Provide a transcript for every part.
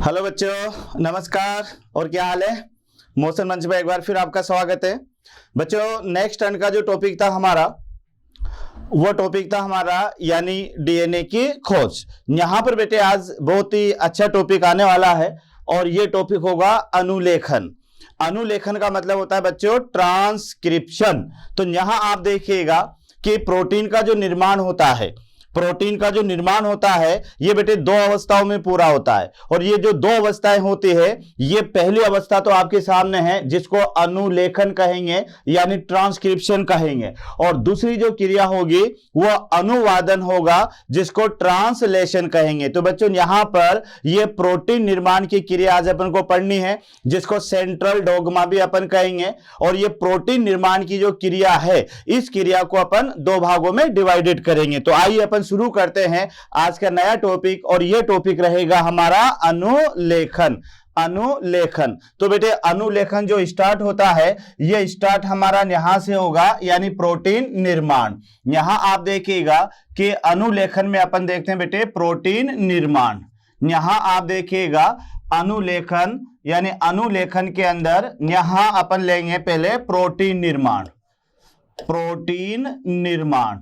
Hello बच्चों, नमस्कार। और क्या हाल है? मोशन मंच में एक बार फिर आपका स्वागत है। बच्चों, नेक्स्ट टर्न का जो टॉपिक था हमारा, वो टॉपिक था हमारा यानी डीएनए की खोज। यहाँ पर बेटे आज बहुत ही अच्छा टॉपिक आने वाला है और ये टॉपिक होगा अनुलेखन। अनुलेखन का मतलब होता है बच्चों ट्रांसक्रिप्शन। तो यहाँ आप देखिएगा कि प्रोटीन का जो निर्माण होता है, प्रोटीन का जो निर्माण होता है ये बेटे दो अवस्थाओं में पूरा होता है। और ये जो दो अवस्थाएं होती है, ये पहली अवस्था तो आपके सामने है जिसको अनुलेखन कहेंगे यानी ट्रांसक्रिप्शन कहेंगे, और दूसरी जो क्रिया होगी वो अनुवादन होगा जिसको ट्रांसलेशन कहेंगे। तो बच्चों यहां पर ये प्रोटीन निर्माण की क्रिया आज अपन को पढ़नी है जिसको सेंट्रल डोग्मा भी अपन कहेंगे। और ये प्रोटीन निर्माण की जो क्रिया है, इस क्रिया को अपन दो भागों में डिवाइडेड करेंगे। तो आइए अपन शुरू करते हैं आज का नया टॉपिक, और यह टॉपिक रहेगा हमारा अनुलेखन। अनुलेखन। तो बेटे अनुलेखन जो स्टार्ट होता है, यह स्टार्ट हमारा यहां से होगा यानी प्रोटीन निर्माण। यहां आप देखिएगा कि अनुलेखन में अपन देखते हैं बेटे प्रोटीन निर्माण। यहां आप देखिएगा अनुलेखन यानी अनुलेखन के अंदर यहां अपन लेंगे पहले प्रोटीन निर्माण। प्रोटीन निर्माण,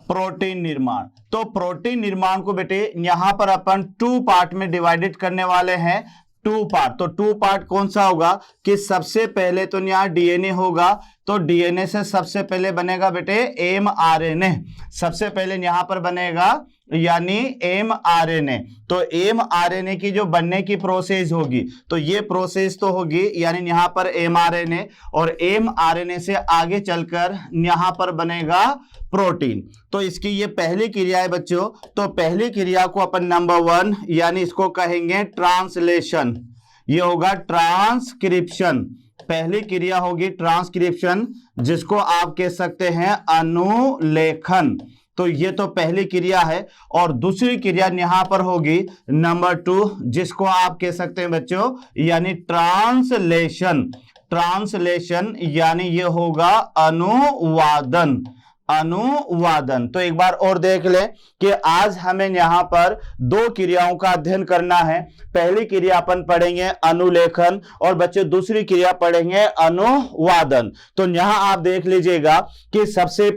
प्रोटीन निर्माण। तो प्रोटीन निर्माण को बेटे यहां पर अपन टू पार्ट में डिवाइडेड करने वाले हैं। टू पार्ट, तो टू पार्ट कौन सा होगा कि सबसे पहले तो यहाँ डीएनए होगा, तो डीएनए से सबसे पहले बनेगा बेटे एमआरएनए। सबसे पहले यहां पर बनेगा यानी एमआरएनए। तो एमआरएनए की जो बनने की प्रोसेस होगी, तो ये प्रोसेस तो होगी यानी यहां पर एमआरएनए, और एमआरएनए से आगे चलकर यहां पर बनेगा प्रोटीन। तो इसकी ये पहली क्रिया है बच्चों। तो पहली क्रिया को अपन नंबर 1 यानी इसको कहेंगे ट्रांसलेशन। ये होगा ट्रांसक्रिप्शन। पहली क्रिया होगी ट्रांसक्रिप्शन, जिसको आप कह सकते हैं अनुलेखन। तो ये तो पहली क्रिया है। और दूसरी क्रिया यहां पर होगी नंबर 2, जिसको आप कह सकते हैं बच्चों यानी ट्रांसलेशन। ट्रांसलेशन यानी ये होगा अनुवादन। अनुवादन। तो एक बार और देख लें कि आज हमें यहां पर दो क्रियाओं का अध्ययन करना है। पहली क्रिया अपन पढ़ेंगे अनुलेखन, और बच्चे दूसरी क्रिया पढ़ेंगे अनुवादन। तो यहां आप देख लीजिएगा कि सबसे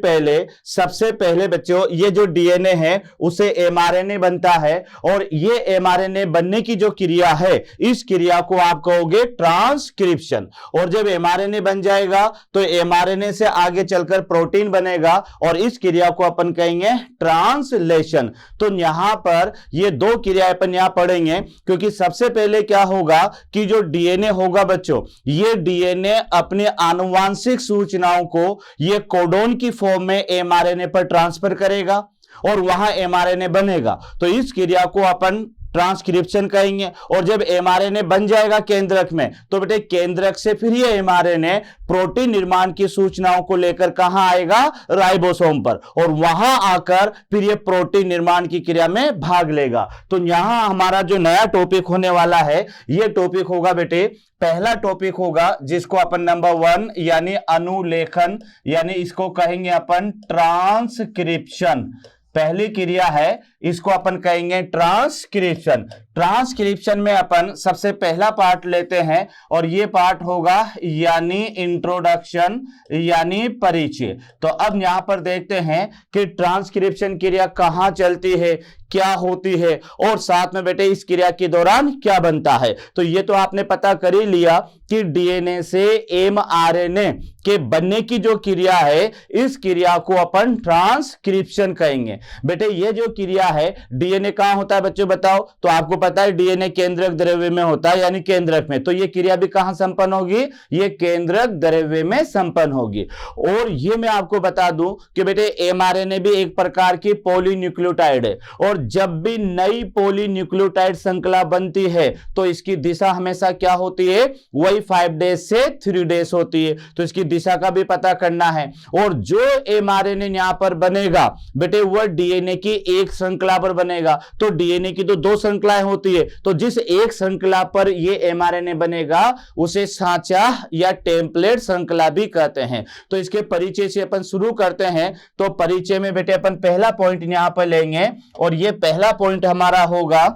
पहले बच्चों ये जो डीएनए है उसे एमआरएनए बनता है, और ये एमआरएनए बनने की जो क्रिया है, इस क्रिया को आप कहोगे ट्रांसक्रिप्शन। और जब एमआरएनए बन जाएगा तो एमआरएनए से आगे चलकर प्रोटीन बनेगा, और इस क्रिया को अपन कहेंगे ट्रांसलेशन। तो यहां पर ये दो क्रिया अपन यहां पढ़ेंगे, क्योंकि सबसे पहले क्या होगा कि जो डीएनए होगा बच्चों, ये डीएनए अपने आनुवांशिक सूचनाओं को ये कोडोन की फॉर्म में एमआरएनए पर ट्रांसफर करेगा और वहां एमआरएनए बनेगा। तो इस क्रिया को अपन ट्रांसक्रिप्शन कहेंगे। और जब एमआरएनए बन जाएगा केंद्रक में, तो बेटे केंद्रक से फिर ये एमआरएनए प्रोटीन निर्माण की सूचनाओं को लेकर कहां आएगा? राइबोसोम पर, और वहां आकर फिर ये प्रोटीन निर्माण की क्रिया में भाग लेगा। तो यहां हमारा जो नया टॉपिक होने वाला है, ये टॉपिक होगा बेटे, पहला टॉपिक होगा जिसको अपन नंबर 1 यानी अनुलेखन, यानी इसको कहेंगे अपन ट्रांसक्रिप्शन। पहली क्रिया है, इसको अपन कहेंगे ट्रांसक्रिप्शन। ट्रांसक्रिप्शन में अपन सबसे पहला पार्ट लेते हैं, और ये पार्ट होगा यानी इंट्रोडक्शन यानी परिचय। तो अब यहां पर देखते हैं कि ट्रांसक्रिप्शन क्रिया कहां चलती है, क्या होती है, और साथ में बेटे इस क्रिया के दौरान क्या बनता है। तो ये तो आपने पता कर ही लिया कि डीएनए से एमआरएनए के बनने की जो क्रिया है, इस क्रिया को अपन ट्रांसक्रिप्शन कहेंगे। बेटे ये जो क्रिया है, डीएनए कहां होता है बच्चों बताओ? तो आपको पता है डीएनए केंद्रक द्रव्य में होता है यानी केंद्रक में। तो ये क्रिया भी कहां संपन्न होगी? ये केंद्रक द्रव्य में संपन्न होगी। और ये मैं आपको बता दूं कि बेटे एमआरएनए भी एक प्रकार की पॉलीन्यूक्लियोटाइड है, और जब भी नई पॉलीन्यूक्लियोटाइड श्रृंखला बनती है तो इसकी दिशा हमेशा क्या होती है? वही 5 डेज से 3 डेज होती है। तो इसकी दिशा का भी पता करना है। और जो एमआरएनए यहां पर बनेगा बेटे, वह डीएनए की एक श्रृंखला पर बनेगा। तो डीएनए की तो दो श्रृंखलाएं होती है, तो जिस एक श्रृंखला पर ये एमआरएनए बनेगा उसे साँचा या टेम्पलेट श्रृंखला भी कहते हैं। तो इसके परिचय से अपन शुरू करते हैं। तो परिचय में बेटे अपन पहला पॉइंट यहां पर लेंगे, और ये पहला पॉइंट हमारा होगा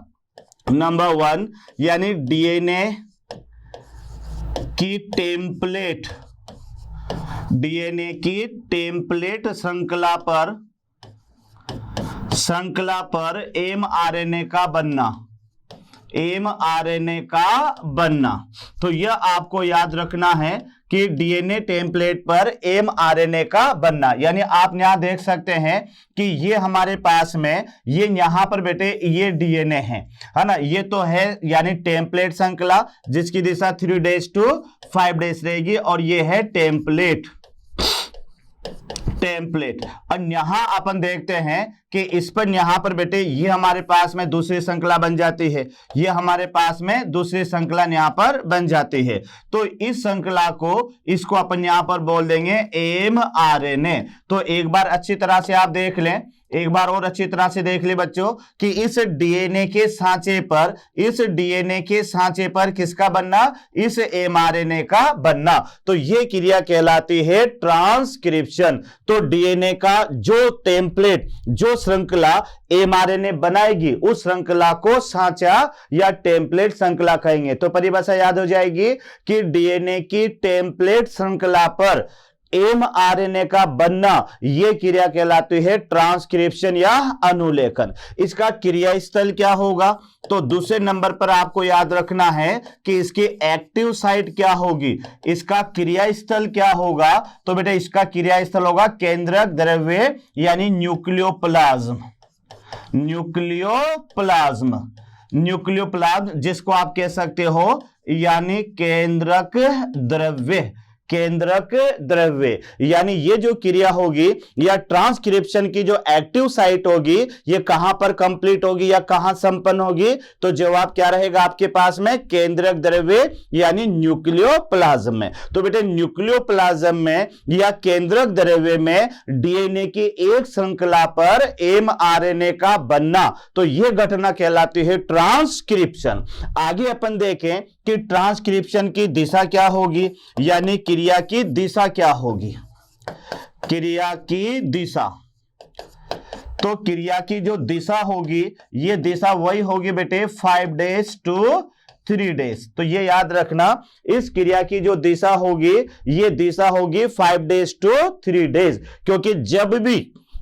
नंबर 1 यानी डीएनए की टेम्पलेट, डीएनए की टेम्पलेट श्रृंखला पर एमआरएनए का बनना, एमआरएनए का बनना। तो यह आपको याद रखना है कि डीएनए टेम्पलेट पर एमआरएनए का बनना, यानी आप यहां देख सकते हैं कि ये हमारे पास में, ये यहां पर बेटे ये डीएनए है ना, ये तो है यानी टेम्पलेट श्रृंखला जिसकी दिशा 3 days to 5 days रहेगी, और ये है टेम्पलेट। और यहां अपन देखते हैं कि इस पर यहां पर बेटे ये हमारे पास में दूसरी श्रृंखला बन जाती है, ये हमारे पास में दूसरी श्रृंखला यहां पर बन जाती है। तो इस श्रृंखला को, इसको अपन यहां पर बोल देंगे एमआरएनए। तो एक बार अच्छी तरह से आप देख लें, एक बार और अच्छी तरह से देख ले बच्चों कि इस डीएनए के सांचे पर, इस डीएनए के सांचे पर किसका बनना, इस एमआरएनए का बनना। तो यह क्रिया कहलाती है ट्रांसक्रिप्शन। तो डीएनए का जो टेम्पलेट, जो श्रृंखला एमआरएनए बनाएगी, उस श्रृंखला को सांचा या टेम्पलेट श्रृंखला कहेंगे। तो परिभाषा याद हो जाएगी कि डीएनए की टेम्पलेट श्रृंखला पर एमआरएनए का बनना, यह क्रिया कहलाती है ट्रांसक्रिप्शन या अनुलेखन। इसका क्रिया स्थल क्या होगा, तो दूसरे नंबर पर आपको याद रखना है कि इसकी एक्टिव साइट क्या होगी, इसका क्रिया स्थल क्या होगा। तो बेटा इसका क्रिया स्थल होगा केंद्रक द्रव्य यानी न्यूक्लियोप्लाज्म, न्यूक्लियोप्लाज्म जिसको आप कह सकते हो यानी केंद्रक द्रव्य, केंद्रक द्रव्य। यानी ये जो क्रिया होगी या ट्रांसक्रिप्शन की जो एक्टिव साइट होगी, ये कहां पर कंप्लीट होगी या कहां संपन्न होगी, तो जवाब क्या रहेगा आपके पास में, केंद्रक द्रव्य यानी न्यूक्लियोप्लाज्म में। तो बेटे न्यूक्लियोप्लाज्म में या केंद्रक द्रव्य में डीएनए की एक श्रृंखला पर एमआरएनए का बनना, तो यह घटना कहलाती है ट्रांसक्रिप्शन। आगे अपन देखें कि ट्रांसक्रिप्शन की दिशा क्या होगी, यानी क्रिया की दिशा क्या होगी, क्रिया की दिशा। तो क्रिया की जो दिशा होगी, ये दिशा वही होगी बेटे 5 days to 3 days। तो ये याद रखना, इस क्रिया की जो दिशा होगी, ये दिशा होगी 5 days to 3 days। क्योंकि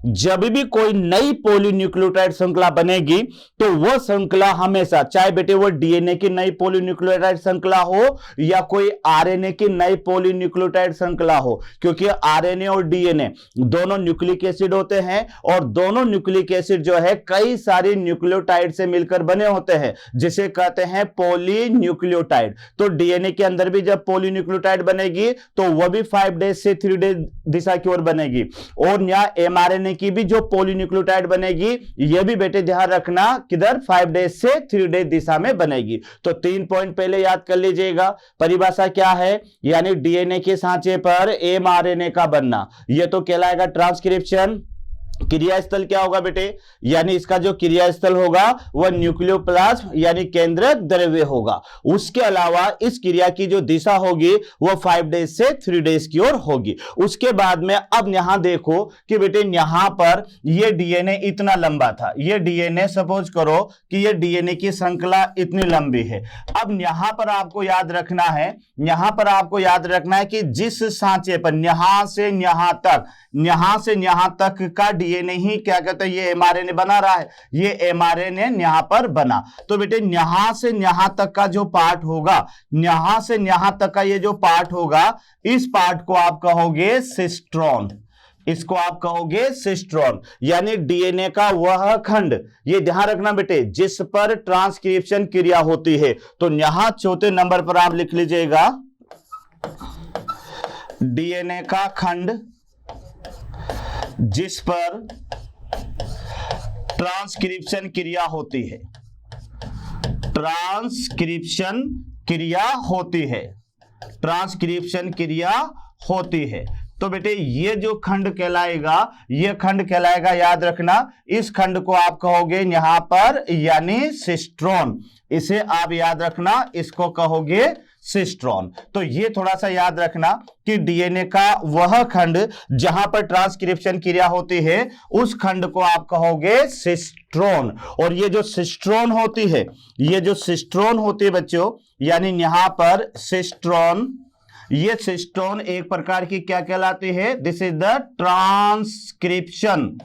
जब भी कोई नई पॉलीन्यूक्लियोटाइड श्रृंखला बनेगी, तो वह श्रृंखला हमेशा, चाहे बेटे वो डीएनए की नई पॉलीन्यूक्लियोटाइड श्रृंखला हो या कोई आरएनए की नई पॉलीन्यूक्लियोटाइड श्रृंखला हो, क्योंकि आरएनए और डीएनए दोनों न्यूक्लिक एसिड होते हैं, और दोनों न्यूक्लिक एसिड जो है कई सारी न्यूक्लियोटाइड से मिलकर बने होते हैं, जिसे कहते हैं पॉलीन्यूक्लियोटाइड। तो डीएनए के अंदर भी जब पॉलीन्यूक्लियोटाइड बनेगी, तो वह भी 5 days से 3 days दिशा की ओर बनेगी। और यहां एमआरएनए की भी जो पॉलीन्यूक्लियोटाइड बनेगी, यह भी बेटे ध्यान रखना किधर 5 days से 3 days दिशा में बनेगी। तो 3 पॉइंट पहले याद कर लीजिएगा। परिभाषा क्या है, यानी डीएनए के सांचे पर एमआरएनए का बनना, यह तो कहलाएगा ट्रांसक्रिप्शन। क्रिया स्थल क्या होगा बेटे, यानी इसका जो क्रिया स्थल होगा वह न्यूक्लियोप्लाज्म यानी केंद्रक द्रव्य होगा। उसके अलावा इस क्रिया की जो दिशा होगी वह 5 days से 3 days की ओर होगी। उसके बाद में अब यहां देखो कि बेटे यहां पर यह डीएनए इतना लंबा था, यह डीएनए सपोज करो कि यह डीएनए की श्रृंखला इतनी लंबी है। अब यहां पर आपको याद रखना है, यहां पर आपको याद रखना है कि जिस सांचे पर यहां से यहां तक का डीएनए ही क्या कहते हैं, ये एमआरएनए बना रहा है, ये एमआरएनए यहां पर बना। तो बेटे यहां से यहां तक का जो पार्ट होगा, यहां से यहां तक का ये जो पार्ट होगा, इस पार्ट को आप कहोगे सिस्ट्रॉन, इसको आप कहोगे सिस्ट्रॉन, यानी डीएनए का वह खंड, ये ध्यान रखना बेटे, जिस पर ट्रांसक्रिप्शन क्रिया होती है। तो यहां चौथे नंबर पर आप लिख लीजिएगा डीएनए का खंड जिस पर ट्रांसक्रिप्शन क्रिया होती है, ट्रांसक्रिप्शन क्रिया होती है, ट्रांसक्रिप्शन क्रिया होती है। तो बेटे ये जो खंड कहलाएगा, ये खंड कहलाएगा, याद रखना, इस खंड को आप कहोगे यहां पर यानी सिस्ट्रोन। इसे आप याद रखना, इसको कहोगे सिस्ट्रोन। तो ये थोड़ा सा याद रखना कि डीएनए का वह खंड जहां पर ट्रांसक्रिप्शन क्रिया होती है उस खंड को आप कहोगे सिस्ट्रोन। और ये जो सिस्ट्रोन होती है, ये जो सिस्ट्रोन होती है बच्चों, यानी यहां पर सिस्ट्रोन, ये सिस्ट्रोन एक प्रकार की क्या कहलाती है? This is the transcription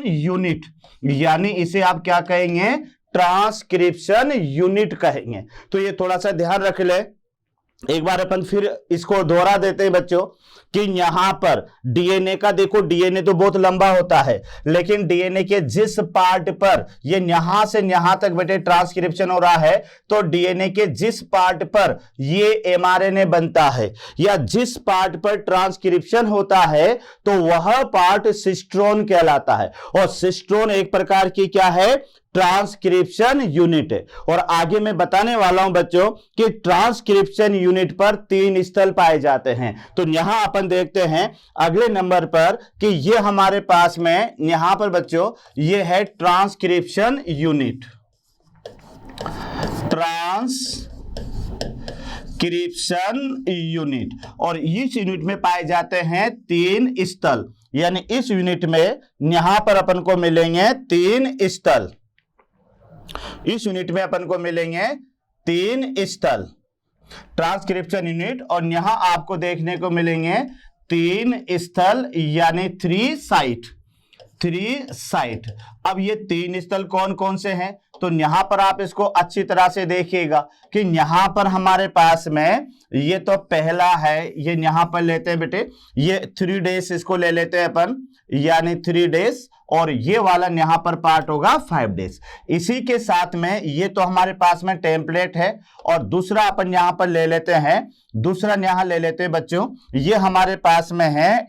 unit, यानी इसे आप क्या कहेंगे? ट्रांसक्रिप्शन यूनिट कहेंगे। तो ये थोड़ा सा ध्यान रख ले। एक बार अपन फिर इसको दोहरा देते हैं बच्चों कि यहां पर डीएनए का देखो, डीएनए तो बहुत लंबा होता है, लेकिन डीएनए के जिस पार्ट पर ये यहां से यहां तक बेटे ट्रांसक्रिप्शन हो रहा है, तो डीएनए के जिस पार्ट पर ये एमआरएनए बनता है या जिस पार्ट पर ट्रांसक्रिप्शन होता है, तो वह पार्ट सिस्ट्रोन कहलाता है। और सिस्ट्रोन एक प्रकार की क्या है? ट्रांसक्रिप्शन यूनिट है। और आगे मैं बताने वाला हूं बच्चों कि ट्रांसक्रिप्शन यूनिट पर 3 स्थल पाए जाते हैं। तो यहां अपन देखते हैं अगले नंबर पर कि ये हमारे पास में यहां पर बच्चों ये है ट्रांसक्रिप्शन यूनिट। ट्रांसक्रिप्शन यूनिट, और इस यूनिट में पाए जाते हैं 3 स्थल, यानी इस यूनिट में यहां पर अपन को मिलेंगे 3 स्थल। इस यूनिट में अपन को मिलेंगे 3 स्थल ट्रांसक्रिप्शन यूनिट, और यहां आपको देखने को मिलेंगे 3 स्थल यानी 3 साइट। अब ये 3 स्थल कौन कौन से हैं? तो यहां पर आप इसको अच्छी तरह से देखिएगा कि यहां पर हमारे पास में ये तो पहला है, ये यहां पर लेते हैं बेटे, ये 3 डेज इसको ले लेते हैं अपन, यानी 3 डेज, और ये वाला यहां पर पार्ट होगा 5 डेज। इसी के साथ में ये तो हमारे पास में टेम्पलेट है, और दूसरा अपन यहां पर ले लेते हैं, दूसरा यहां ले लेते हैं बच्चों, ये हमारे पास में है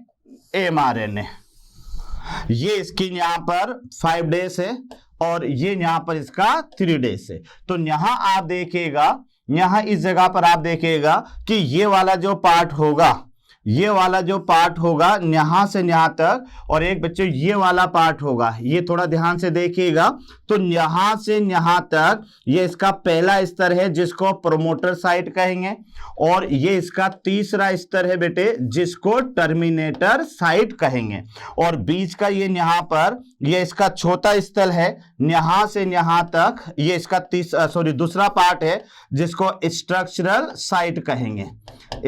एमआरएनए। ये इसकी यहां पर 5 डेज है और ये यहां पर इसका 3 डेज है। तो यहां आप देखिएगा, यहां इस जगह पर आप देखिएगा कि ये वाला जो पार्ट होगा, ये वाला जो पार्ट होगा यहां से यहां तक, और एक बच्चे ये वाला पार्ट होगा, ये थोड़ा ध्यान से देखिएगा, तो यहां से यहां तक ये इसका पहला स्तर है जिसको प्रोमोटर साइट कहेंगे, और ये इसका तीसरा स्तर है बेटे जिसको टर्मिनेटर साइट कहेंगे, और बीच का ये यहां पर ये इसका चौथा स्थल है, यहां से यहां तक ये इसका दूसरा पार्ट है जिसको स्ट्रक्चरल साइट कहेंगे,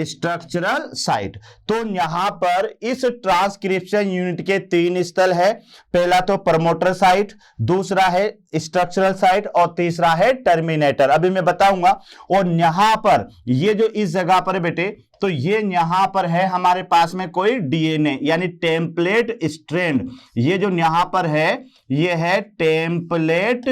स्ट्रक्चरल साइट। तो यहां पर इस ट्रांसक्रिप्शन यूनिट के 3 स्थल है, पहला तो प्रमोटर साइट, दूसरा है स्ट्रक्चरल साइट, और तीसरा है टर्मिनेटर। अभी मैं बताऊंगा। और यहां पर ये जो इस जगह पर है बेटे, तो ये यहां पर है हमारे पास में कोई डीएनए यानी टेम्पलेट स्ट्रैंड, ये जो यहां पर है ये है टेम्पलेट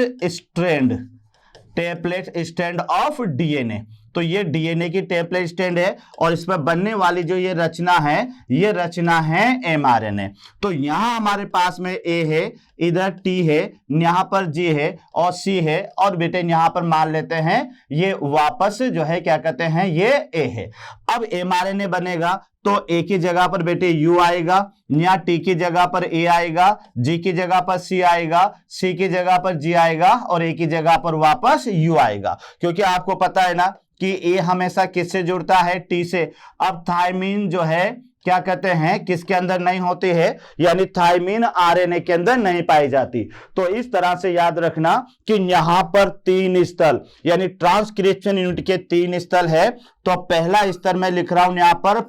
स्ट्रैंड ऑफ डीएनए। तो ये डीएनए की टेम्पलेट स्ट्रैंड है, और इस पर बनने वाली जो ये रचना है, ये रचना है एमआरएनए। तो यहां हमारे पास में ए है, इधर टी है, यहां पर जी है और सी है, और बेटे यहां पर मान लेते हैं ये वापस जो है क्या कहते हैं, ये ए है। अब एमआरएनए बनेगा तो ए की जगह पर बेटे यू आएगा, यहाँ टी की जगह पर ए आएगा, जी की जगह पर सी आएगा, सी की जगह पर जी आएगा, और ए की जगह पर वापस यू आएगा। क्योंकि आपको पता है ना कि ए हमेशा किससे जुड़ता है? टी से। अब थायमीन जो है क्या कहते हैं किसके अंदर नहीं होती है, यानी थायमीन आरएनए के अंदर नहीं पाई जाती। तो इस तरह से याद रखना कि यहां पर 3 स्थल यानी ट्रांसक्रिप्शन यूनिट के 3 स्थल है। तो पहला स्तर मैं लिख रहा हूं यहां पर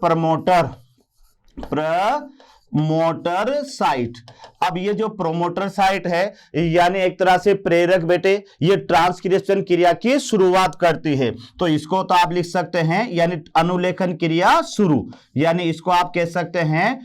प्रमोटर साइट। अब ये जो प्रोमोटर साइट है यानी एक तरह से प्रेरक बेटे, ये ट्रांसक्रिप्शन क्रिया की शुरुआत करती है। तो इसको तो आप लिख सकते हैं यानी अनुलेखन क्रिया शुरू, यानी इसको आप कह सकते हैं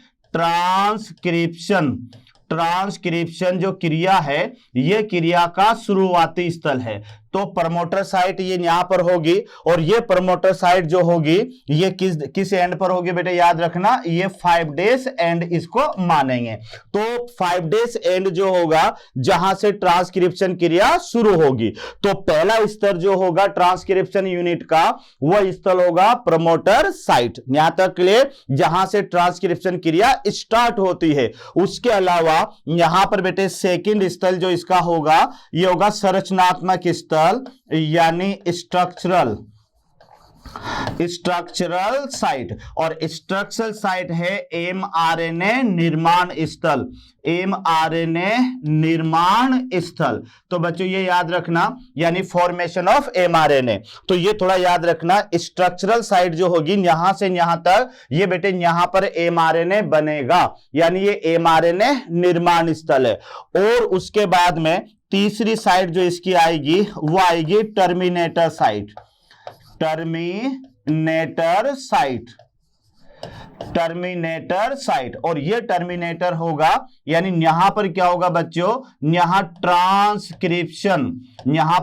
ट्रांसक्रिप्शन जो क्रिया है ये क्रिया का शुरुआती स्थल है। तो प्रमोटर साइट ये यहां पर होगी, और ये प्रमोटर साइट जो होगी ये किस एंड पर होगी बेटे, याद रखना ये 5 डेज एंड इसको मानेंगे। तो 5 डेज एंड जो होगा जहां से ट्रांसक्रिप्शन क्रिया शुरू होगी, तो पहला स्तर जो होगा ट्रांसक्रिप्शन यूनिट का वह स्थल होगा प्रमोटर साइट। यहां तक क्लियर, जहां से ट्रांसक्रिप्शन क्रिया स्टार्ट होती है। उसके अलावा यहां पर बेटे सेकंड स्थल जो इसका होगा ये होगा संरचनात्मक स्थल, यानी स्ट्रक्चरल साइट, और स्ट्रक्चरल साइट है mRNA निर्माण स्थल, mRNA निर्माण स्थल। तो बच्चों ये याद रखना, यानी फॉर्मेशन ऑफ mRNA। तो ये थोड़ा याद रखना, स्ट्रक्चरल साइट जो होगी यहां से यहां तक ये बेटे यहां पर mRNA बनेगा, यानी ये mRNA निर्माण स्थल है। और उसके बाद में तीसरी साइट जो इसकी आएगी वो आएगी टर्मिनेटर साइट, टर्मिनेटर साइट। और ये टर्मिनेटर होगा, यानी यहां पर क्या होगा बच्चों, यहां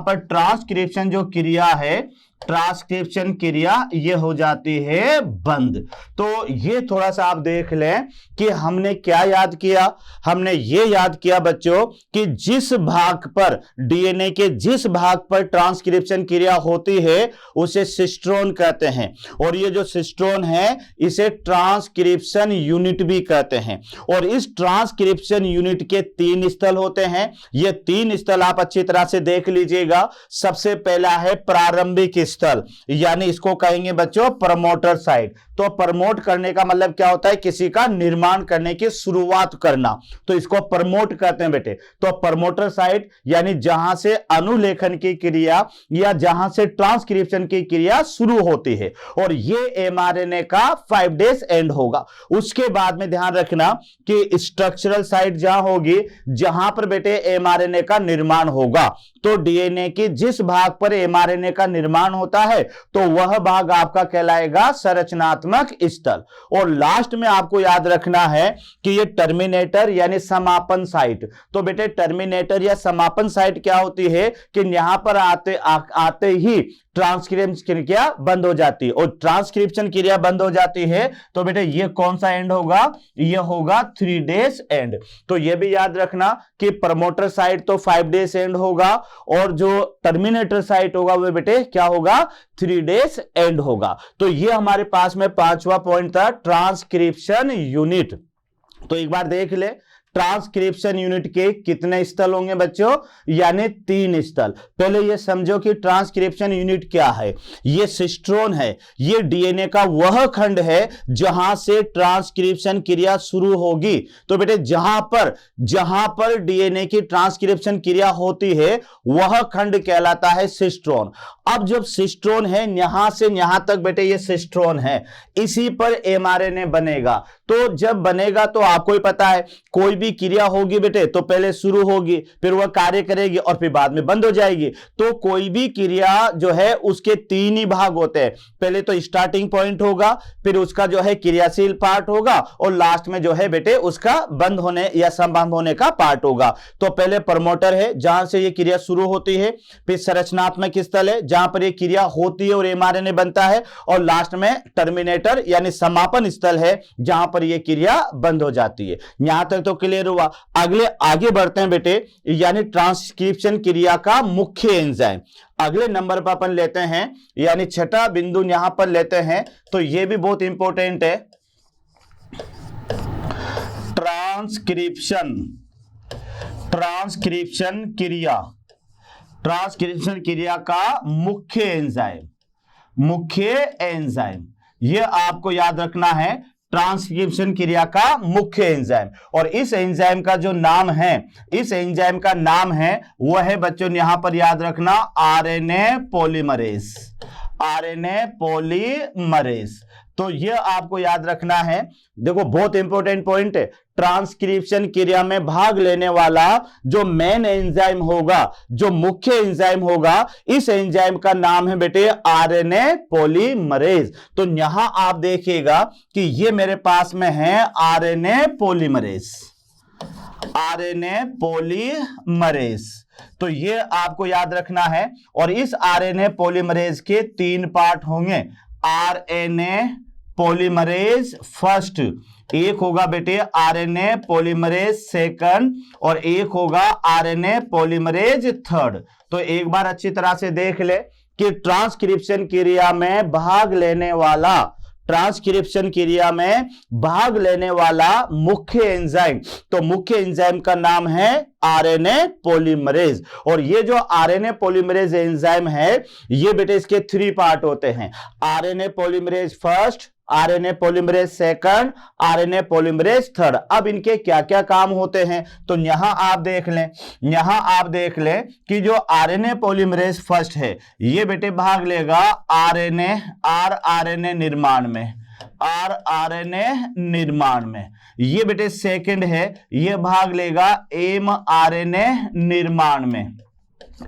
पर ट्रांसक्रिप्शन जो क्रिया है, ट्रांसक्रिप्शन क्रिया ये हो जाती है बंद। तो ये थोड़ा सा आप देख लें कि हमने क्या याद किया, हमने ये याद किया बच्चों कि जिस भाग पर डीएनए के जिस भाग पर ट्रांसक्रिप्शन क्रिया होती है उसे सिस्ट्रोन कहते हैं, और ये जो सिस्ट्रोन है इसे ट्रांसक्रिप्शन यूनिट भी कहते हैं। और इस ट्रांसक्रिप्शन यूनिट के 3 स्थल होते हैं। ये 3 स्थल आप अच्छी तरह से देख लीजिएगा। सबसे पहला है प्रारंभिक स्थल, यानी इसको कहेंगे बच्चों प्रमोटर साइट। तो प्रमोट करने का मतलब क्या होता है, किसी का निर्माण करने की शुरुआत करना, तो इसको प्रमोट कहते हैं बेटे। तो प्रमोटर साइट यानी जहां से अनुलेखन की क्रिया या जहां से ट्रांसक्रिप्शन की क्रिया शुरू होती है, और ये एमआरएनए का 5 डेज एंड होगा। उसके बाद में ध्यान रखना कि स्ट्रक्चरल साइट जहां होगी जहां पर बेटे एमआरएनए का निर्माण होगा। तो डीएनए के जिस भाग पर एमआरएनए का निर्माण होता है तो वह भाग आपका कहलाएगा संरचनात्मक स्थल। और लास्ट में आपको याद रखना है कि ये टर्मिनेटर यानी समापन साइट। तो बेटे टर्मिनेटर या समापन साइट क्या होती है कि यहां पर आते ही ट्रांसक्रिप्शन क्रिया बंद हो जाती है, और ट्रांसक्रिप्शन क्रिया बंद हो जाती है तो बेटे ये कौन सा एंड होगा, ये होगा 3 डेज एंड। तो ये भी याद रखना कि प्रमोटर साइट तो 5 डेज एंड होगा, और जो टर्मिनेटर साइट होगा वो बेटे क्या होगा, 3 डेज एंड होगा। तो ये हमारे पास में 5वां पॉइंट था, ट्रांसक्रिप्शन यूनिट। तो एक बार देख ले, ट्रांसक्रिप्शन यूनिट के कितने स्थल होंगे बच्चों, यानी 3 स्थल। पहले ये समझो कि ट्रांसक्रिप्शन यूनिट क्या है। ये सिस्ट्रोन है, ये डीएनए का वह खंड है जहां से ट्रांसक्रिप्शन क्रिया शुरू होगी। तो बेटे जहां पर डीएनए की ट्रांसक्रिप्शन क्रिया होती है वह खंड कहलाता है सिस्ट्रोन। अब जब सिस्ट्रोन है यहां से यहां तक बेटे ये सिस्ट्रोन है, इसी पर एमआरएनए बनेगा। तो जब बनेगा तो आपको ही पता है कोई भी क्रिया होगी बेटे तो पहले शुरू होगी, फिर वह कार्य करेगी और फिर बाद में बंद हो जाएगी। तो कोई भी क्रिया जो है उसके 3 ही भाग होते हैं। पहले तो स्टार्टिंग पॉइंट होगा, फिर उसका जो है क्रियाशील पार्ट होगा, और लास्ट में जो है बेटे उसका बंद होने या समाप्त होने का पार्ट होगा। तो पहले प्रमोटर है जहां से यह क्रिया शुरू होती है, फिर संरचनात्मक स्थल है जहां पर यह क्रिया होती है और एमआरएनए बनता है, और लास्ट में टर्मिनेटर यानी समापन स्थल है जहां पर यह क्रिया बंद हो जाती है। यहां तक तो क्लियर हुआ। आगे बढ़ते हैं बेटे, यानी ट्रांसक्रिप्शन क्रिया का मुख्य एंजाइम। अगले नंबर पर अपन लेते हैं, यानी छठा बिंदु यहां पर लेते हैं, तो यह भी बहुत इंपॉर्टेंट है। ट्रांसक्रिप्शन क्रिया का मुख्य एंजाइम यह आपको याद रखना है। ट्रांसक्रिप्शन क्रिया का मुख्य एंजाइम, और इस एंजाइम का जो नाम है, इस एंजाइम का नाम है वह है बच्चों यहां पर याद रखना आरएनए पॉलीमरेज। तो यह आपको याद रखना है। देखो बहुत इंपॉर्टेंट पॉइंट है, ट्रांसक्रिप्शन क्रिया में भाग लेने वाला जो मेन एंजाइम होगा, जो मुख्य एंजाइम होगा, इस एंजाइम का नाम है बेटे आरएनए पॉलीमरेज। तो यहां आप देखिएगा कि ये मेरे पास में है आरएनए पॉलीमरेज। RNA polymerase. तो ये आपको याद रखना है। और इस आरएनए पॉलीमरेज के 3 पार्ट होंगे। आरएनए पॉलीमरेज फर्स्ट, एक होगा बेटे आरएनए पॉलीमरेज सेकंड, और एक होगा आरएनए पॉलीमरेज थर्ड। तो एक बार अच्छी तरह से देख ले कि ट्रांसक्रिप्शन क्रिया में भाग लेने वाला, ट्रांसक्रिप्शन क्रिया में भाग लेने वाला मुख्य एंजाइम, तो मुख्य एंजाइम का नाम है आरएनए पॉलीमरेज। और ये जो आरएनए पॉलीमरेज एंजाइम है, ये बेटे इसके 3 पार्ट होते हैं। RNA polymerase first, RNA polymerase second, RNA polymerase third. अब इनके क्या क्या काम होते हैं, तो यहां आप देख लें, यहां आप देख लें कि जो आरएनए पॉलीमरेज फर्स्ट है, ये बेटे भाग लेगा आरएनए निर्माण में, आरएनए निर्माण में। ये बेटे सेकंड है, ये भाग लेगा एमआरएनए निर्माण में,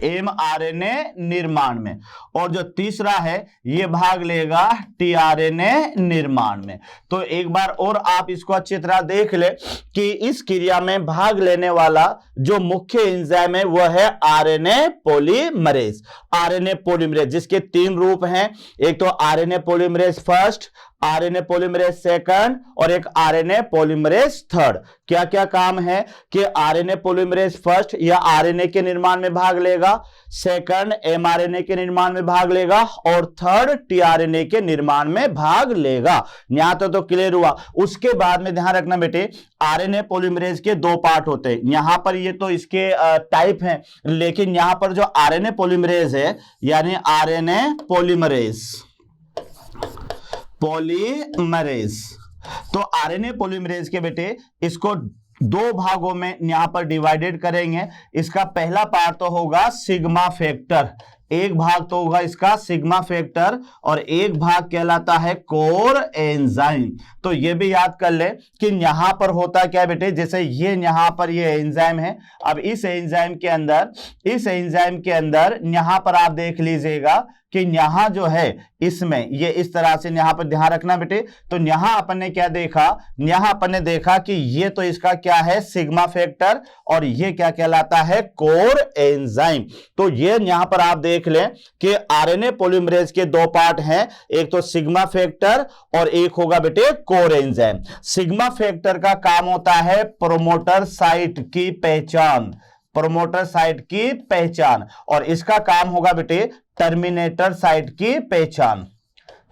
एमआरएनए निर्माण में। और जो तीसरा है, ये भाग लेगा टीआरएनए निर्माण में। तो एक बार और आप इसको अच्छी तरह देख ले कि इस क्रिया में भाग लेने वाला जो मुख्य एंजाइम है वह है आरएनए पॉलीमरेज। आरएनए पॉलीमरेज जिसके 3 रूप हैं, एक तो RNA polymerase first, RNA polymerase second, और एक आरएनए पॉलीमरेज थर्ड। क्या क्या काम है कि आरएनए पॉलीमरेज फर्स्ट या आरएनए के निर्माण में भाग लेगा, सेकंड एमआरएनए के निर्माण में भाग लेगा, और थर्ड टीआरएनए के निर्माण में भाग लेगा। यहां तो क्लियर हुआ। उसके बाद में ध्यान रखना बेटे, आरएनए पॉलीमरेज के 2 पार्ट होते हैं। यहां पर ये तो इसके टाइप हैं, लेकिन यहां पर जो आरएनए पॉलीमरेज है, यानी आरएनए पॉलीमरेज, तो आरएनए पॉलीमरेज के बेटे इसको 2 भागों में यहां पर डिवाइडेड करेंगे। इसका पहला पार्ट तो होगा सिग्मा फैक्टर, एक भाग तो होगा इसका सिग्मा फैक्टर, और एक भाग कहलाता है कोर एंजाइम। तो ये भी याद कर ले कि यहां पर होता क्या बेटे, जैसे ये यहां पर ये एंजाइम है। अब इस एंजाइम के अंदर यहां पर आप देख लीजिएगा कि यहां जो है इसमें ये इस तरह से, यहां पर ध्यान रखना बेटे। तो यहां अपन ने क्या देखा, यहां अपन ने देखा कि ये तो इसका क्या है सिग्मा फैक्टर, और ये क्या कहलाता है कोर एंजाइम। तो ये यहां पर आप देख लें कि आरएनए पॉलीमरेज के 2 पार्ट हैं, एक तो सिग्मा फैक्टर और एक होगा बेटे कोर एंजाइम। सिग्मा फैक्टर का काम होता है प्रोमोटर साइट की पहचान, प्रोमोटर साइट की पहचान, और इसका काम होगा बेटे टर्मिनेटर साइट की पहचान,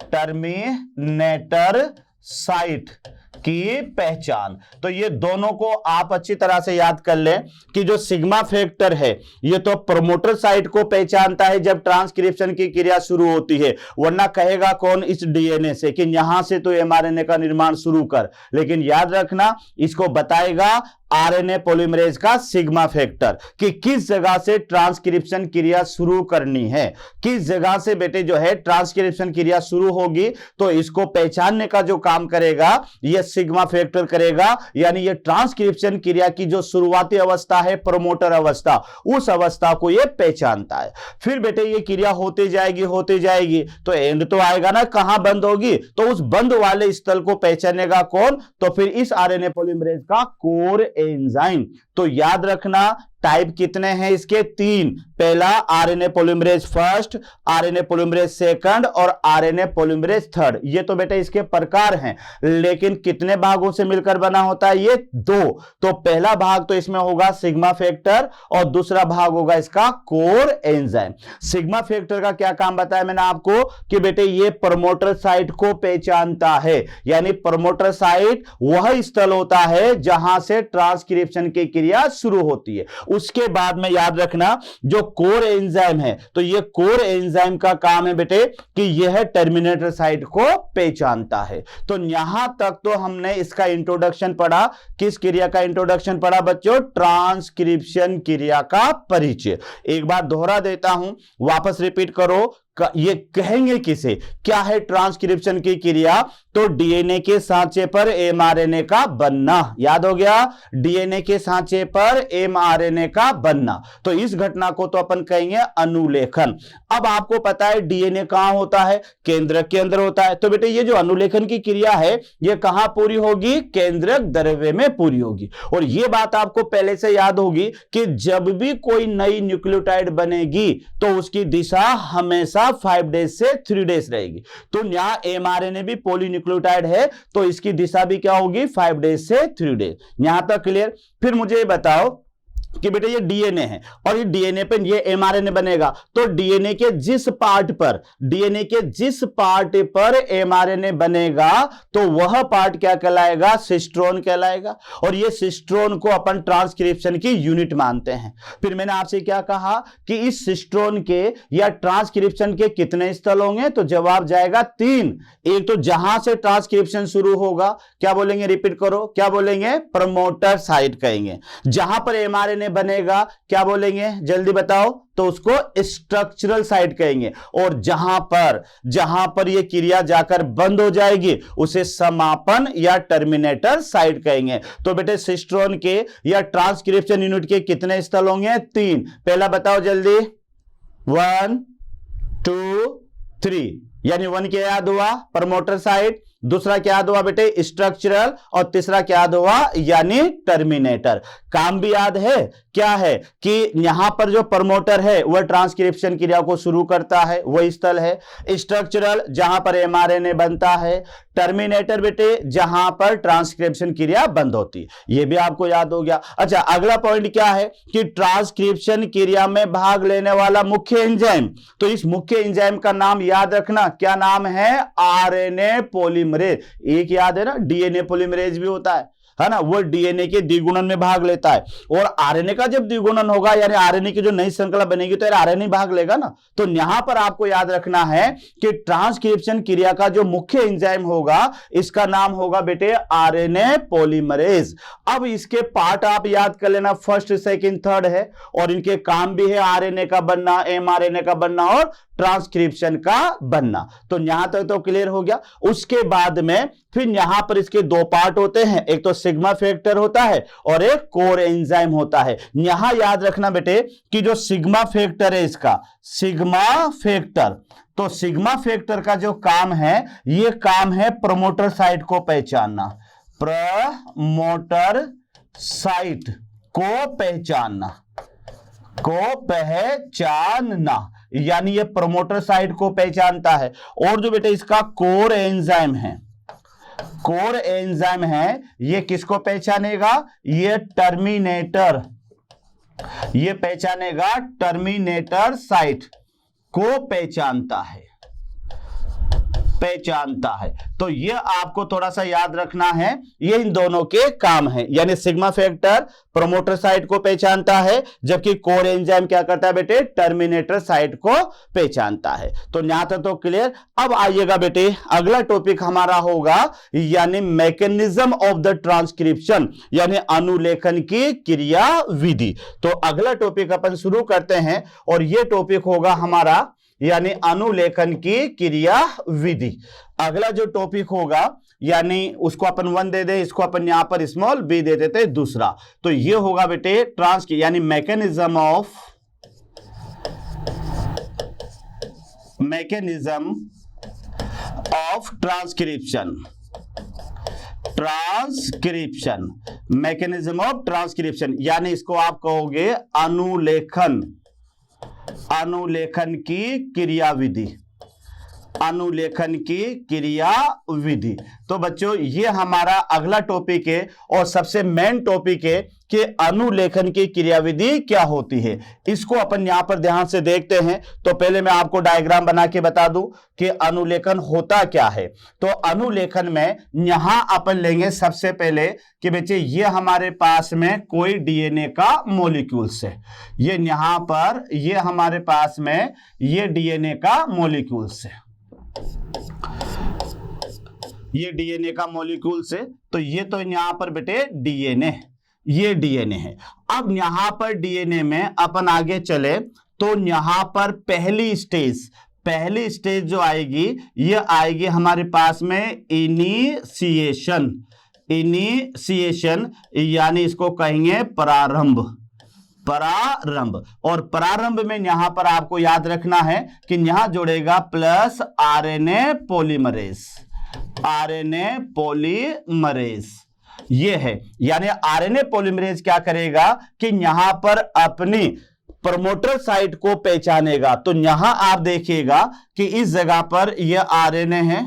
टर्मिनेटर साइट की पहचान। तो ये दोनों को आप अच्छी तरह से याद कर लें कि जो सिग्मा फैक्टर है ये तो प्रोमोटर साइट को पहचानता है जब ट्रांसक्रिप्शन की क्रिया शुरू होती है, वरना कहेगा कौन, इस डीएनए से कि यहां से तो एमआरएनए का निर्माण शुरू कर। लेकिन याद रखना इसको बताएगा आरएनए पॉलीमरेज का सिग्मा फैक्टर कि किस जगह से ट्रांसक्रिप्शन क्रिया शुरू करनी है, किस जगह से बेटे जो है ट्रांसक्रिप्शन क्रिया शुरू होगी। तो इसको पहचानने का जो काम करेगा यह सिग्मा फैक्टर करेगा, यानी ये ट्रांसक्रिप्शन क्रिया की जो शुरुआती अवस्था है प्रोमोटर अवस्था, उस अवस्था को ये पहचानता है। फिर बेटे ये क्रिया होती जाएगी तो एंड तो आएगा ना, कहां बंद होगी, तो उस बंद वाले स्थल को पहचानेगा कौन, तो फिर इस आरएनए पॉलीमरेज का कोर एंजाइम। तो याद रखना टाइप कितने हैं इसके, 3। पहला RNA polymerase first, RNA polymerase second, और आरएनए पॉलीमरेज थर्ड। ये तो बेटे इसके प्रकार हैं, लेकिन कितने भागों से मिलकर बना होता है, ये 2। तो पहला भाग तो इसमें होगा सिग्मा फैक्टर, और दूसरा भाग होगा इसका कोर एंजाइम। सिग्मा फैक्टर का क्या काम बताया मैंने आपको कि बेटे ये प्रमोटर साइट को पहचानता है, यानी प्रमोटर साइट वह स्थल होता है जहां से ट्रांसक्रिप्शन की क्रिया शुरू होती है। उसके बाद में याद रखना जो कोर एंजाइम है, तो ये कोर एंजाइम का काम है बेटे कि यह टर्मिनेटर साइट को पहचानता है। तो यहां तक तो हमने इसका इंट्रोडक्शन पढ़ा। किस क्रिया का इंट्रोडक्शन पढ़ा बच्चों, ट्रांसक्रिप्शन क्रिया का परिचय। एक बार दोहरा देता हूं, वापस रिपीट करो ये कहेंगे किसे, क्या है ट्रांसक्रिप्शन की क्रिया, तो डीएनए के सांचे पर एमआरएनए का बनना। याद हो गया, डीएनए के सांचे पर एमआरएनए का बनना, तो इस घटना को तो अपन कहेंगे अनुलेखन। अब आपको पता है डीएनए कहां होता है, केंद्रक के अंदर होता है, तो बेटे ये जो अनुलेखन की क्रिया है ये कहां पूरी होगी, केंद्रक द्रव्य में पूरी होगी। और ये बात आपको पहले से याद होगी कि जब भी कोई नई न्यूक्लियोटाइड बनेगी तो उसकी दिशा हमेशा 5 डेज से 3 डेज रहेगी। तो यहां एमआरएनए भी पॉलीन्यूक्लियोटाइड है, तो इसकी दिशा भी क्या होगी, 5 डेज से 3 डेज। यहां तक क्लियर। फिर मुझे ये बताओ कि बेटे ये डीएनए है और ये डीएनए पे ये एमआरएनए बनेगा, तो डीएनए के जिस पार्ट पर एमआरएनए बनेगा तो वह पार्ट क्या कहलाएगा, सिस्ट्रोन कहलाएगा। और ये सिस्ट्रोन को अपन ट्रांसक्रिप्शन की यूनिट मानते हैं। फिर मैंने आपसे क्या कहा कि इस सिस्ट्रोन के या ट्रांसक्रिप्शन के कितने स्थल होंगे, तो जवाब जाएगा 3। एक तो जहां से ट्रांसक्रिप्शन शुरू होगा, क्या बोलेंगे, रिपीट करो, क्या बोलेंगे, प्रमोटर साइट कहेंगे। जहां पर एमआरएनए बनेगा क्या बोलेंगे, जल्दी बताओ, तो उसको स्ट्रक्चरल साइट कहेंगे। और जहां पर यह क्रिया जाकर बंद हो जाएगी उसे समापन या टर्मिनेटर साइट कहेंगे। तो बेटे सिस्ट्रोन के या ट्रांसक्रिप्शन यूनिट के कितने स्थल होंगे, 3। पहला बताओ जल्दी, 1 2 3, यानी 1 क्या याद हुआ, प्रमोटर साइट, दूसरा क्या याद हुआ बेटे, स्ट्रक्चरल, और तीसरा क्या याद हुआ, यानी टर्मिनेटर। काम भी याद है, क्या है कि यहां पर जो प्रमोटर है वह ट्रांसक्रिप्शन क्रिया को शुरू करता है, वह स्थल है। स्ट्रक्चरल जहां पर एमआरएनए बनता है। टर्मिनेटर बेटे जहां पर ट्रांसक्रिप्शन क्रिया बंद होती है। यह भी आपको याद हो गया। अच्छा, अगला पॉइंट क्या है कि ट्रांसक्रिप्शन क्रिया में भाग लेने वाला मुख्य एंजाइम, तो इस मुख्य एंजाइम का नाम याद रखना, क्या नाम है, आरएनए पॉलीमरेज। एक याद है ना, डीएनए पॉलीमरेज भी होता है ना, वो डीएनए के द्विगुणन में भाग लेता है। और आरएनए का जब द्विगुणन होगा यानी आरएनए की जो नई श्रृंखला बनेगी तो आरएनए भाग लेगा ना। तो यहां पर आपको याद रखना है कि ट्रांसक्रिप्शन क्रिया का जो मुख्य एंजाइम होगा इसका नाम होगा बेटे आरएनए पॉलीमरेज। अब इसके पार्ट आप याद कर लेना, फर्स्ट सेकंड थर्ड है, और इनके काम भी है आरएनए का बनना, एमआरएनए का बनना और ट्रांसक्रिप्शन का बनना। तो यहां तक तो क्लियर हो गया। उसके बाद में फिर यहां पर इसके 2 पार्ट होते हैं, एक तो सिग्मा फैक्टर होता है और एक कोर एंजाइम होता है। यहां याद रखना बेटे कि जो सिग्मा फैक्टर है इसका, सिग्मा फैक्टर, तो सिग्मा फैक्टर का जो काम है ये काम है प्रमोटर साइट को पहचानना, प्रमोटर साइट को पहचानना, यानी ये प्रमोटर साइट को पहचानता है। और जो बेटे इसका कोर एंजाइम है, ये किसको पहचानेगा, ये टर्मिनेटर साइट को पहचानता है। तो ये आपको थोड़ा सा याद रखना है, ये इन दोनों के काम है। यानी सिग्मा फैक्टर प्रमोटर साइट को पहचानता है, जबकि कोर एंजाइम क्या करता है बेटे, टर्मिनेटर साइट को पहचानता है। तो यहां तक तो क्लियर। अब आइएगा बेटे, अगला टॉपिक हमारा होगा यानी मैकेनिज्म ऑफ द ट्रांसक्रिप्शन, यानी अनुलेखन की क्रिया विधि। तो अगला टॉपिक अपन शुरू करते हैं और यह टॉपिक होगा हमारा यानी अनुलेखन की क्रिया विधि। अगला जो टॉपिक होगा यानी उसको अपन 1 दे दे, इसको अपन यहां पर स्मॉल b दे देते दूसरा। तो ये होगा बेटे यानी मैकेनिज्म ऑफ ट्रांसक्रिप्शन, यानी इसको आप कहोगे अनुलेखन की क्रिया विधि। तो बच्चों ये हमारा अगला टॉपिक है और सबसे मेन टॉपिक है कि अनुलेखन की क्रियाविधि क्या होती है। इसको अपन यहां पर ध्यान से देखते हैं। तो पहले मैं आपको डायग्राम बना के बता दूं कि अनुलेखन होता क्या है। तो अनुलेखन में यहां अपन लेंगे सबसे पहले कि बच्चे ये हमारे पास में कोई डीएनए का मॉलिक्यूल्स है, ये यहां पर ये हमारे पास में ये डीएनए का मॉलिक्यूल्स है, ये डीएनए का मॉलिक्यूल्स है। तो ये तो यहां पर बेटे डीएनए, ये डीएनए है। अब यहां पर डीएनए में अपन आगे चले तो यहां पर पहली पहली स्टेज जो आएगी ये आएगी हमारे पास में इनिशिएशन। इनिशिएशन यानी इसको कहेंगे प्रारंभ। प्रारंभ, और प्रारंभ में यहां पर आपको याद रखना है कि यहां जुड़ेगा plus RNA polymerase. RNA polymerase ये है, यानी आरएनए पॉलीमरेज क्या करेगा कि यहां पर अपनी प्रमोटर साइट को पहचानेगा। तो यहां आप देखिएगा कि इस जगह पर यह आरएनए है,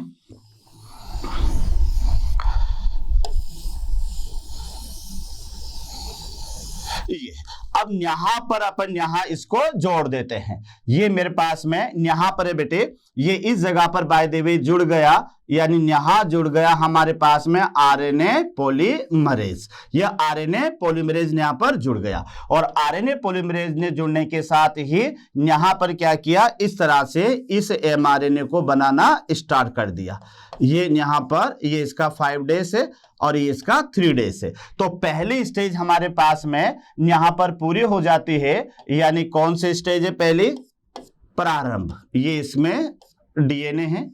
ये अब यहां पर अपन यहां इसको जोड़ देते हैं। ये मेरे पास में यहां पर है बेटे, ये इस जगह पर बाय द वे जुड़ गया, यानी यहां जुड़ गया हमारे पास में आरएनए पॉलीमरेज। यह आरएनए पॉलीमरेज यहां पर जुड़ गया, और आरएनए पॉलीमरेज ने जुड़ने के साथ ही यहां पर क्या किया, इस तरह से इस एमआरएनए को बनाना स्टार्ट कर दिया। ये यहां पर ये इसका 5 डेज है और ये इसका 3 डेज है। तो पहली स्टेज हमारे पास में यहां पर पूरी हो जाती है, यानी कौन सी स्टेज है पहली, प्रारंभ। ये इसमें डीएनए है।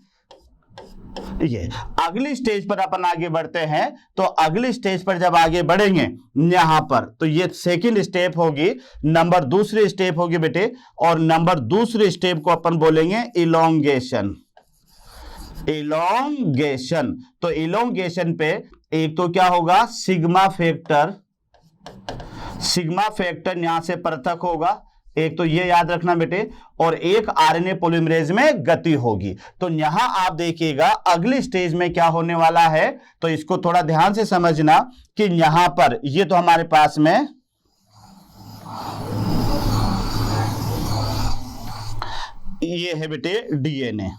ये अगली स्टेज पर अपन आगे बढ़ते हैं। तो अगली स्टेज पर जब आगे बढ़ेंगे यहां पर, तो ये सेकंड स्टेप होगी, नंबर दूसरी स्टेप होगी बेटे, और नंबर दूसरी स्टेप को अपन बोलेंगे इलोंगेशन। इलोंगेशन, तो इलोंगेशन पे एक तो क्या होगा, सिग्मा फैक्टर। सिग्मा फैक्टर यहां से पृथक होगा, एक तो ये याद रखना बेटे, और एक आरएनए पॉलीमरेज में गति होगी। तो यहां आप देखिएगा अगली स्टेज में क्या होने वाला है, तो इसको थोड़ा ध्यान से समझना कि यहां पर ये तो हमारे पास में ये है बेटे डीएनए,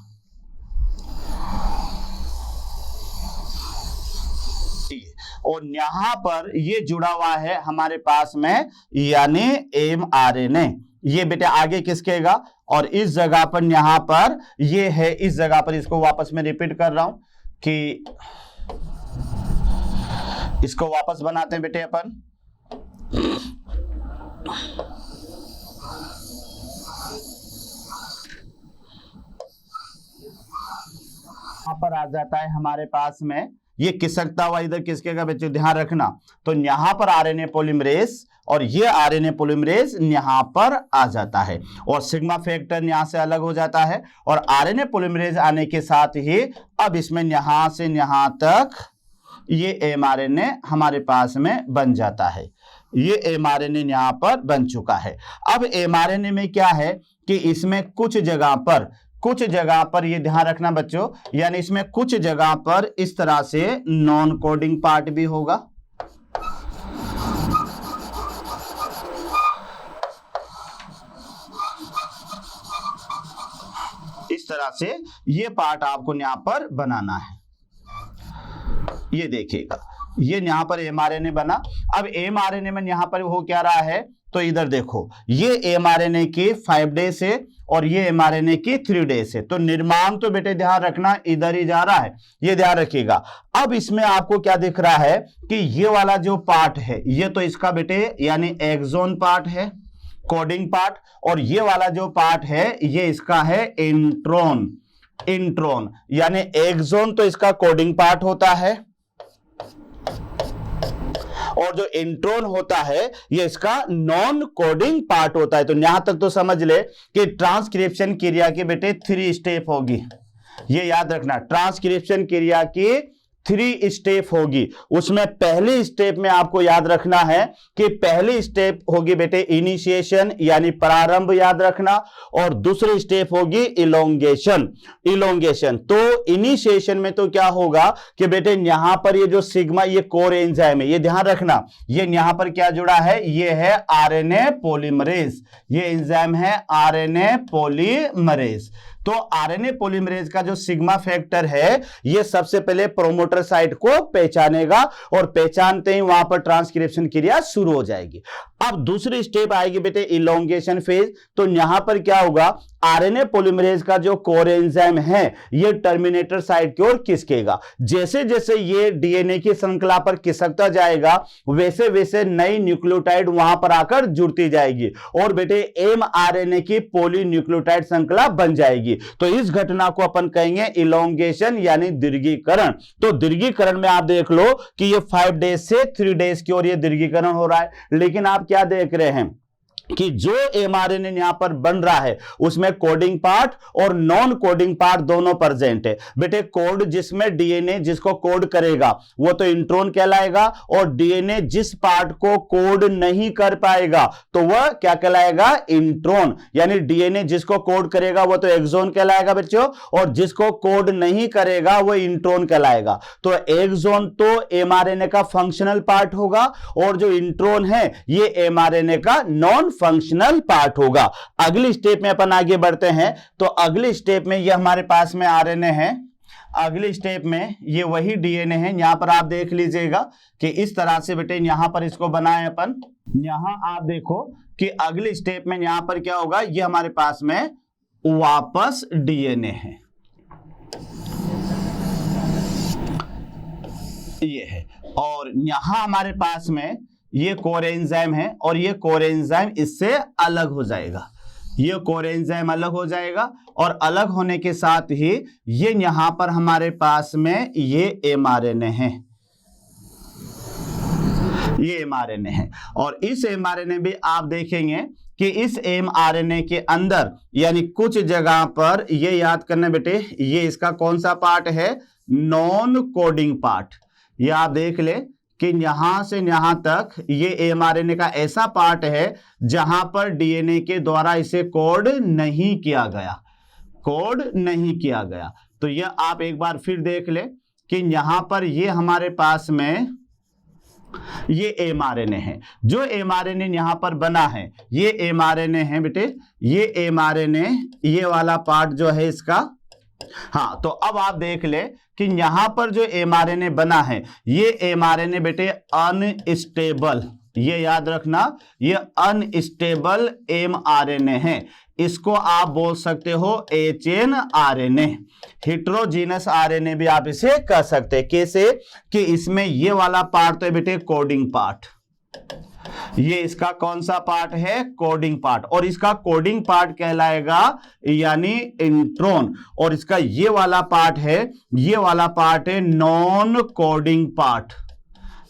और यहां पर ये जुड़ा हुआ है हमारे पास में यानी एमआरएनए। ये बेटे आगे किसकेगा, और इस जगह पर यहां पर ये है, इस जगह पर इसको वापस में रिपीट कर रहा हूं कि इसको वापस बनाते हैं बेटे अपन। यहां पर आ जाता है हमारे पास में, ये खिसकता हुआ इधर किसकेगा बच्चों, ध्यान रखना। तो यहां पर आरएनए पॉलीमरेज और ये आरएनए पॉलीमरेज यहां पर आ जाता है, और सिग्मा फैक्टर यहां से अलग हो जाता है, और आरएनए पॉलीमरेज आने के साथ ही अब इसमें यहां से यहां तक ये एमआरएनए हमारे पास में बन जाता है। ये एमआरएनए यहां पर बन चुका है। अब एमआरएनए में क्या है कि इसमें कुछ जगह पर ये ध्यान रखना बच्चों, यानी इसमें कुछ जगह पर इस तरह से नॉन कोडिंग पार्ट भी होगा। इस तरह से ये पार्ट आपको यहां पर बनाना है। ये देखिएगा, ये यहां पर एमआरएनए बना। अब एमआरएनए में यहां पर हो क्या रहा है, तो इधर देखो, ये एमआरएनए की 5 डेज है और ये एमआरएनए की 3 डेज है। तो निर्माण तो बेटे ध्यान रखना इधर ही जा रहा है, ये ध्यान रखिएगा। अब इसमें आपको क्या दिख रहा है कि ये वाला जो पार्ट है ये तो इसका बेटे यानी एक्सोन पार्ट है, कोडिंग पार्ट, और ये वाला जो पार्ट है ये इसका है इंट्रोन। इंट्रोन यानी एक्सोन तो इसका कोडिंग पार्ट होता है, और जो इंट्रोन होता है ये इसका नॉन कोडिंग पार्ट होता है। तो यहां तक तो समझ ले कि ट्रांसक्रिप्शन क्रिया के बेटे 3 स्टेप होगी। ये याद रखना, ट्रांसक्रिप्शन क्रिया की 3 स्टेप होगी। उसमें पहली स्टेप में आपको याद रखना है कि पहली स्टेप होगी बेटे इनिशिएशन यानी प्रारंभ, याद रखना, और दूसरी स्टेप होगी इलोंगेशन। इलोंगेशन तो इनिशिएशन में तो क्या होगा कि बेटे यहां पर ये जो सिग्मा ये कोर एंजाइम है, ये ध्यान रखना, ये यहां पर क्या जुड़ा है, ये है आरएनए पॉलीमरेज। ये एंजाइम है आरएनए पॉलीमरेज। तो आरएनए पॉलीमरेज का जो सिग्मा फैक्टर है ये सबसे पहले प्रोमोटर साइट को पहचानेगा, और पहचानते ही वहां पर ट्रांसक्रिप्शन क्रिया शुरू हो जाएगी। अब दूसरी स्टेप आएगी बेटे इलोंगेशन फेज। तो यहां पर क्या होगा, आरएनए पॉलीमरेज का जो कोर एंजाइम है ये टर्मिनेटर साइट की ओर खिसकेगा। जैसे जैसे ये डीएनए की श्रृंखला पर खिसकता जाएगा वैसे वैसे नई न्यूक्लियोटाइड वहां पर आकर जुड़ती जाएगी, और बेटे एमआरएनए की पॉलीन्यूक्लियोटाइड श्रृंखला बन जाएगी। जाएगी। तो इस घटना को अपन कहेंगे इलोंगेशन यानी दीर्घीकरण। तो दीर्घीकरण में आप देख लो कि ये 5 डेज से 3 डेज की ओर ये दीर्घीकरण हो रहा है। लेकिन आप क्या देख रहे हैं कि जो mRNA यहां पर बन रहा है उसमें कोडिंग पार्ट और नॉन कोडिंग पार्ट दोनों प्रेजेंट है। बेटे कोड जिसमें डीएनए जिसको कोड करेगा वो तो इंट्रोन कहलाएगा, और डीएनए जिस पार्ट को कोड नहीं कर पाएगा तो वह क्या कहलाएगा, इंट्रोन। यानी डीएनए जिसको कोड करेगा वो तो एक्सोन कहलाएगा बच्चों, और जिसको कोड नहीं करेगा वो इंट्रोन कहलाएगा। तो एक्सोन तो mRNA का फंक्शनल पार्ट होगा और जो इंट्रोन है ये mRNA का नॉन फंक्शनल पार्ट होगा। अगली स्टेप में अपन आगे बढ़ते हैं। तो अगली स्टेप में ये हमारे पास में आरएनए है, अगली स्टेप में ये वही डीएनए है। यहां पर आप देख लीजिएगा कि इस तरह से बेटे यहां पर इसको बनाए अपन। यहां आप देखो कि अगली स्टेप में यहां पर क्या होगा, ये हमारे पास में वापस डीएनए है, ये है, और यहां हमारे पास में ये कोरेंजाइम है और ये कोरेंजाइम इससे अलग हो जाएगा, ये कोरेंजाइम अलग हो जाएगा, और अलग होने के साथ ही ये यहां पर हमारे पास में ये mRNA है, ये mRNA है। और इस mRNA भी आप देखेंगे कि इस mRNA के अंदर यानी कुछ जगह पर ये याद करना बेटे, ये इसका कौन सा पार्ट है, नॉन कोडिंग पार्ट। ये आप देख ले कि यहां से यहां तक ये mRNA का ऐसा पार्ट है जहां पर डीएनए के द्वारा इसे कोड नहीं किया गया, कोड नहीं किया गया। तो ये आप एक बार फिर देख ले कि यहां पर ये हमारे पास में ये mRNA है, जो mRNA यहां पर बना है ये mRNA है बेटे, ये mRNA ये वाला पार्ट जो है इसका। हाँ, तो अब आप देख ले कि यहां पर जो mRNA बना है ये mRNA बेटे अनस्टेबल, ये याद रखना, ये अनस्टेबल mRNA है। इसको आप बोल सकते हो HNRNA, हेटेरोजीनस RNA भी आप इसे कह सकते हैं। कैसे कि इसमें ये वाला पार्ट तो है बेटे कोडिंग पार्ट, ये इसका कौन सा पार्ट है, कोडिंग पार्ट, और इसका कोडिंग पार्ट कहलाएगा यानी इंट्रोन, और इसका ये वाला पार्ट है, ये वाला पार्ट है non coding part,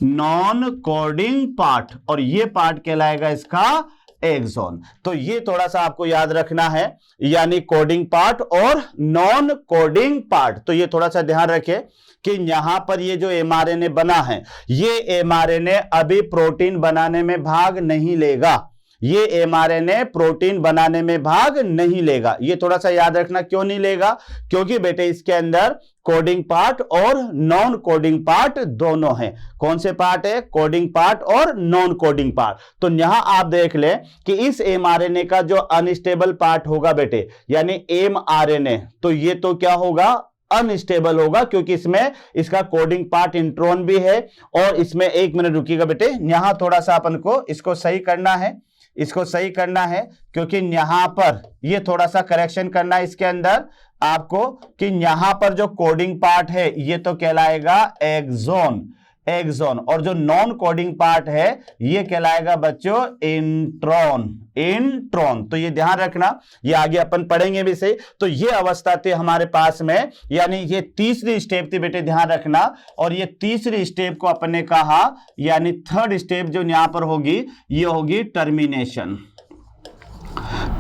non coding part, और ये पार्ट कहलाएगा इसका एक्सोन। तो ये थोड़ा सा आपको याद रखना है, यानी कोडिंग पार्ट और नॉन कोडिंग पार्ट। तो ये थोड़ा सा ध्यान रखें कि यहां पर ये जो mRNA बना है ये mRNA अभी प्रोटीन बनाने में भाग नहीं लेगा, ये mRNA प्रोटीन बनाने में भाग नहीं लेगा। ये थोड़ा सा याद रखना, क्यों नहीं लेगा, क्योंकि बेटे इसके अंदर कोडिंग पार्ट और नॉन कोडिंग पार्ट दोनों हैं। कौन से पार्ट है, कोडिंग पार्ट और नॉन कोडिंग पार्ट। तो यहां आप देख ले कि इस mRNA का जो अनस्टेबल पार्ट होगा बेटे यानी mRNA, तो ये तो क्या होगा, अनस्टेबल होगा, क्योंकि इसमें इसका कोडिंग पार्ट इंट्रोन भी है। और इसमें एक मिनट रुकिएगा बेटे, यहां थोड़ा सा अपन को इसको सही करना है, इसको सही करना है, क्योंकि यहां पर ये थोड़ा सा करेक्शन करना है इसके अंदर आपको कि यहां पर जो कोडिंग पार्ट है ये तो कहलाएगा एक्सोन, एक्सोन, और जो नॉन कोडिंग पार्ट है ये कहलाएगा बच्चों इंट्रोन, इंट्रोन। तो ये ध्यान रखना, ये आगे अपन पढ़ेंगे भी सही। तो ये अवस्था थी हमारे पास में, यानी ये तीसरी स्टेप थी बेटे, ध्यान रखना। और ये तीसरी स्टेप को अपन ने कहा यानी थर्ड स्टेप जो यहां पर होगी ये होगी टर्मिनेशन,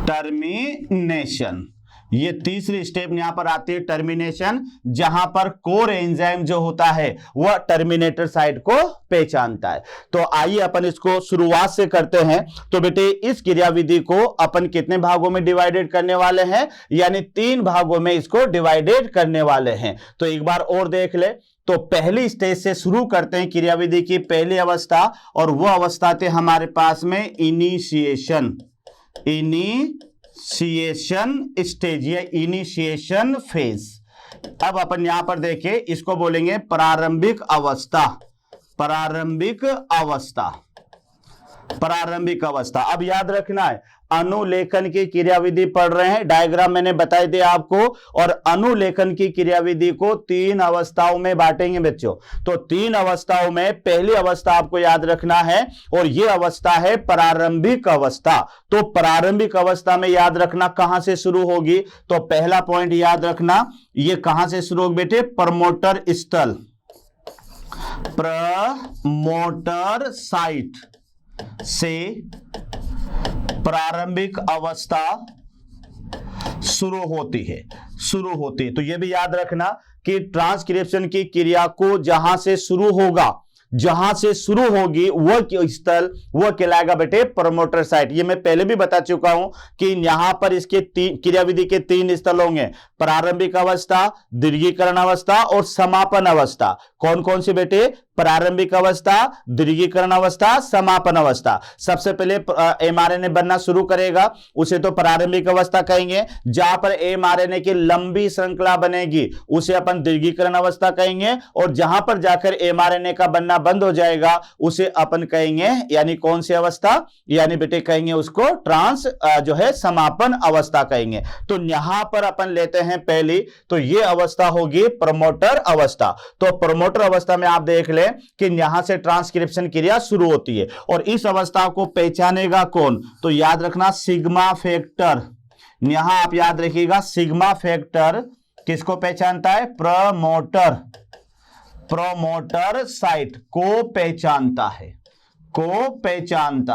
टर्मिनेशन। ये तीसरी स्टेप यहां पर आती है टर्मिनेशन, जहां पर कोर एंजाइम जो होता है वह टर्मिनेटर साइट को पहचानता है। तो आइए अपन इसको शुरुआत से करते हैं। तो बेटे इस क्रियाविधि को अपन कितने भागों में डिवाइडेड करने वाले हैं, यानी 3 भागों में इसको डिवाइडेड करने वाले हैं। तो एक बार और देख ले, तो पहली स्टेज से शुरू करते हैं क्रियाविधि की पहली अवस्था, और वह अवस्था थे हमारे पास में इनिशिएशन, इनिशिएशन स्टेज या इनिशिएशन फेज। अब अपन यहां पर देखें, इसको बोलेंगे प्रारंभिक अवस्था, प्रारंभिक अवस्था, प्रारंभिक अवस्था। अब याद रखना है अनुलेखन की क्रियाविधि पढ़ रहे हैं। डायग्राम मैंने बताई दिया आपको। और अनुलेखन की क्रियाविधि को 3 अवस्थाओं में बांटेंगे बच्चों। तो 3 अवस्थाओं में पहली अवस्था आपको याद रखना है, और यह अवस्था है प्रारंभिक अवस्था। तो प्रारंभिक अवस्था में याद रखना कहां से शुरू होगी, तो पहला पॉइंट याद रखना, यह कहां से शुरू होगी बेटे, प्रमोटर स्थल, प्रमोटर साइट से प्रारंभिक अवस्था शुरू होती है। तो यह भी याद रखना कि ट्रांसक्रिप्शन की क्रिया को जहां से शुरू होगी वह स्थल वह कहलाएगा बेटे प्रमोटर साइट। ये मैं पहले भी बता चुका हूं कि यहां पर इसके क्रियाविधि के 3 स्थल होंगे, प्रारंभिक अवस्था, दीर्घीकरण अवस्था और समापन अवस्था। कौन कौन सी बेटे, प्रारंभिक अवस्था, दीर्घीकरण अवस्था, समापन अवस्था। सबसे पहले एमआरएनए बनना शुरू करेगा, उसे तो प्रारंभिक अवस्था कहेंगे। जहां पर एमआरएनए की लंबी श्रृंखला बनेगी उसे अपन दीर्घीकरण अवस्था कहेंगे, और जहां पर जाकर एमआरएनए का बनना बंद हो जाएगा उसे अपन कहेंगे, यानी कौन सी अवस्था, यानी बेटे कहेंगे उसको समापन अवस्था कहेंगे। तो यहां पर अपन लेते हैं पहली, तो यह अवस्था होगी प्रमोटर अवस्था। तो प्रमोटर अवस्था में आप देख ले कि यहां से ट्रांसक्रिप्शन क्रिया शुरू होती है, और इस अवस्था को पहचानेगा कौन, तो याद रखना सिग्मा फैक्टर। यहां आप याद रखिएगा सिग्मा फैक्टर किसको पहचानता है, प्रमोटर साइट को पहचानता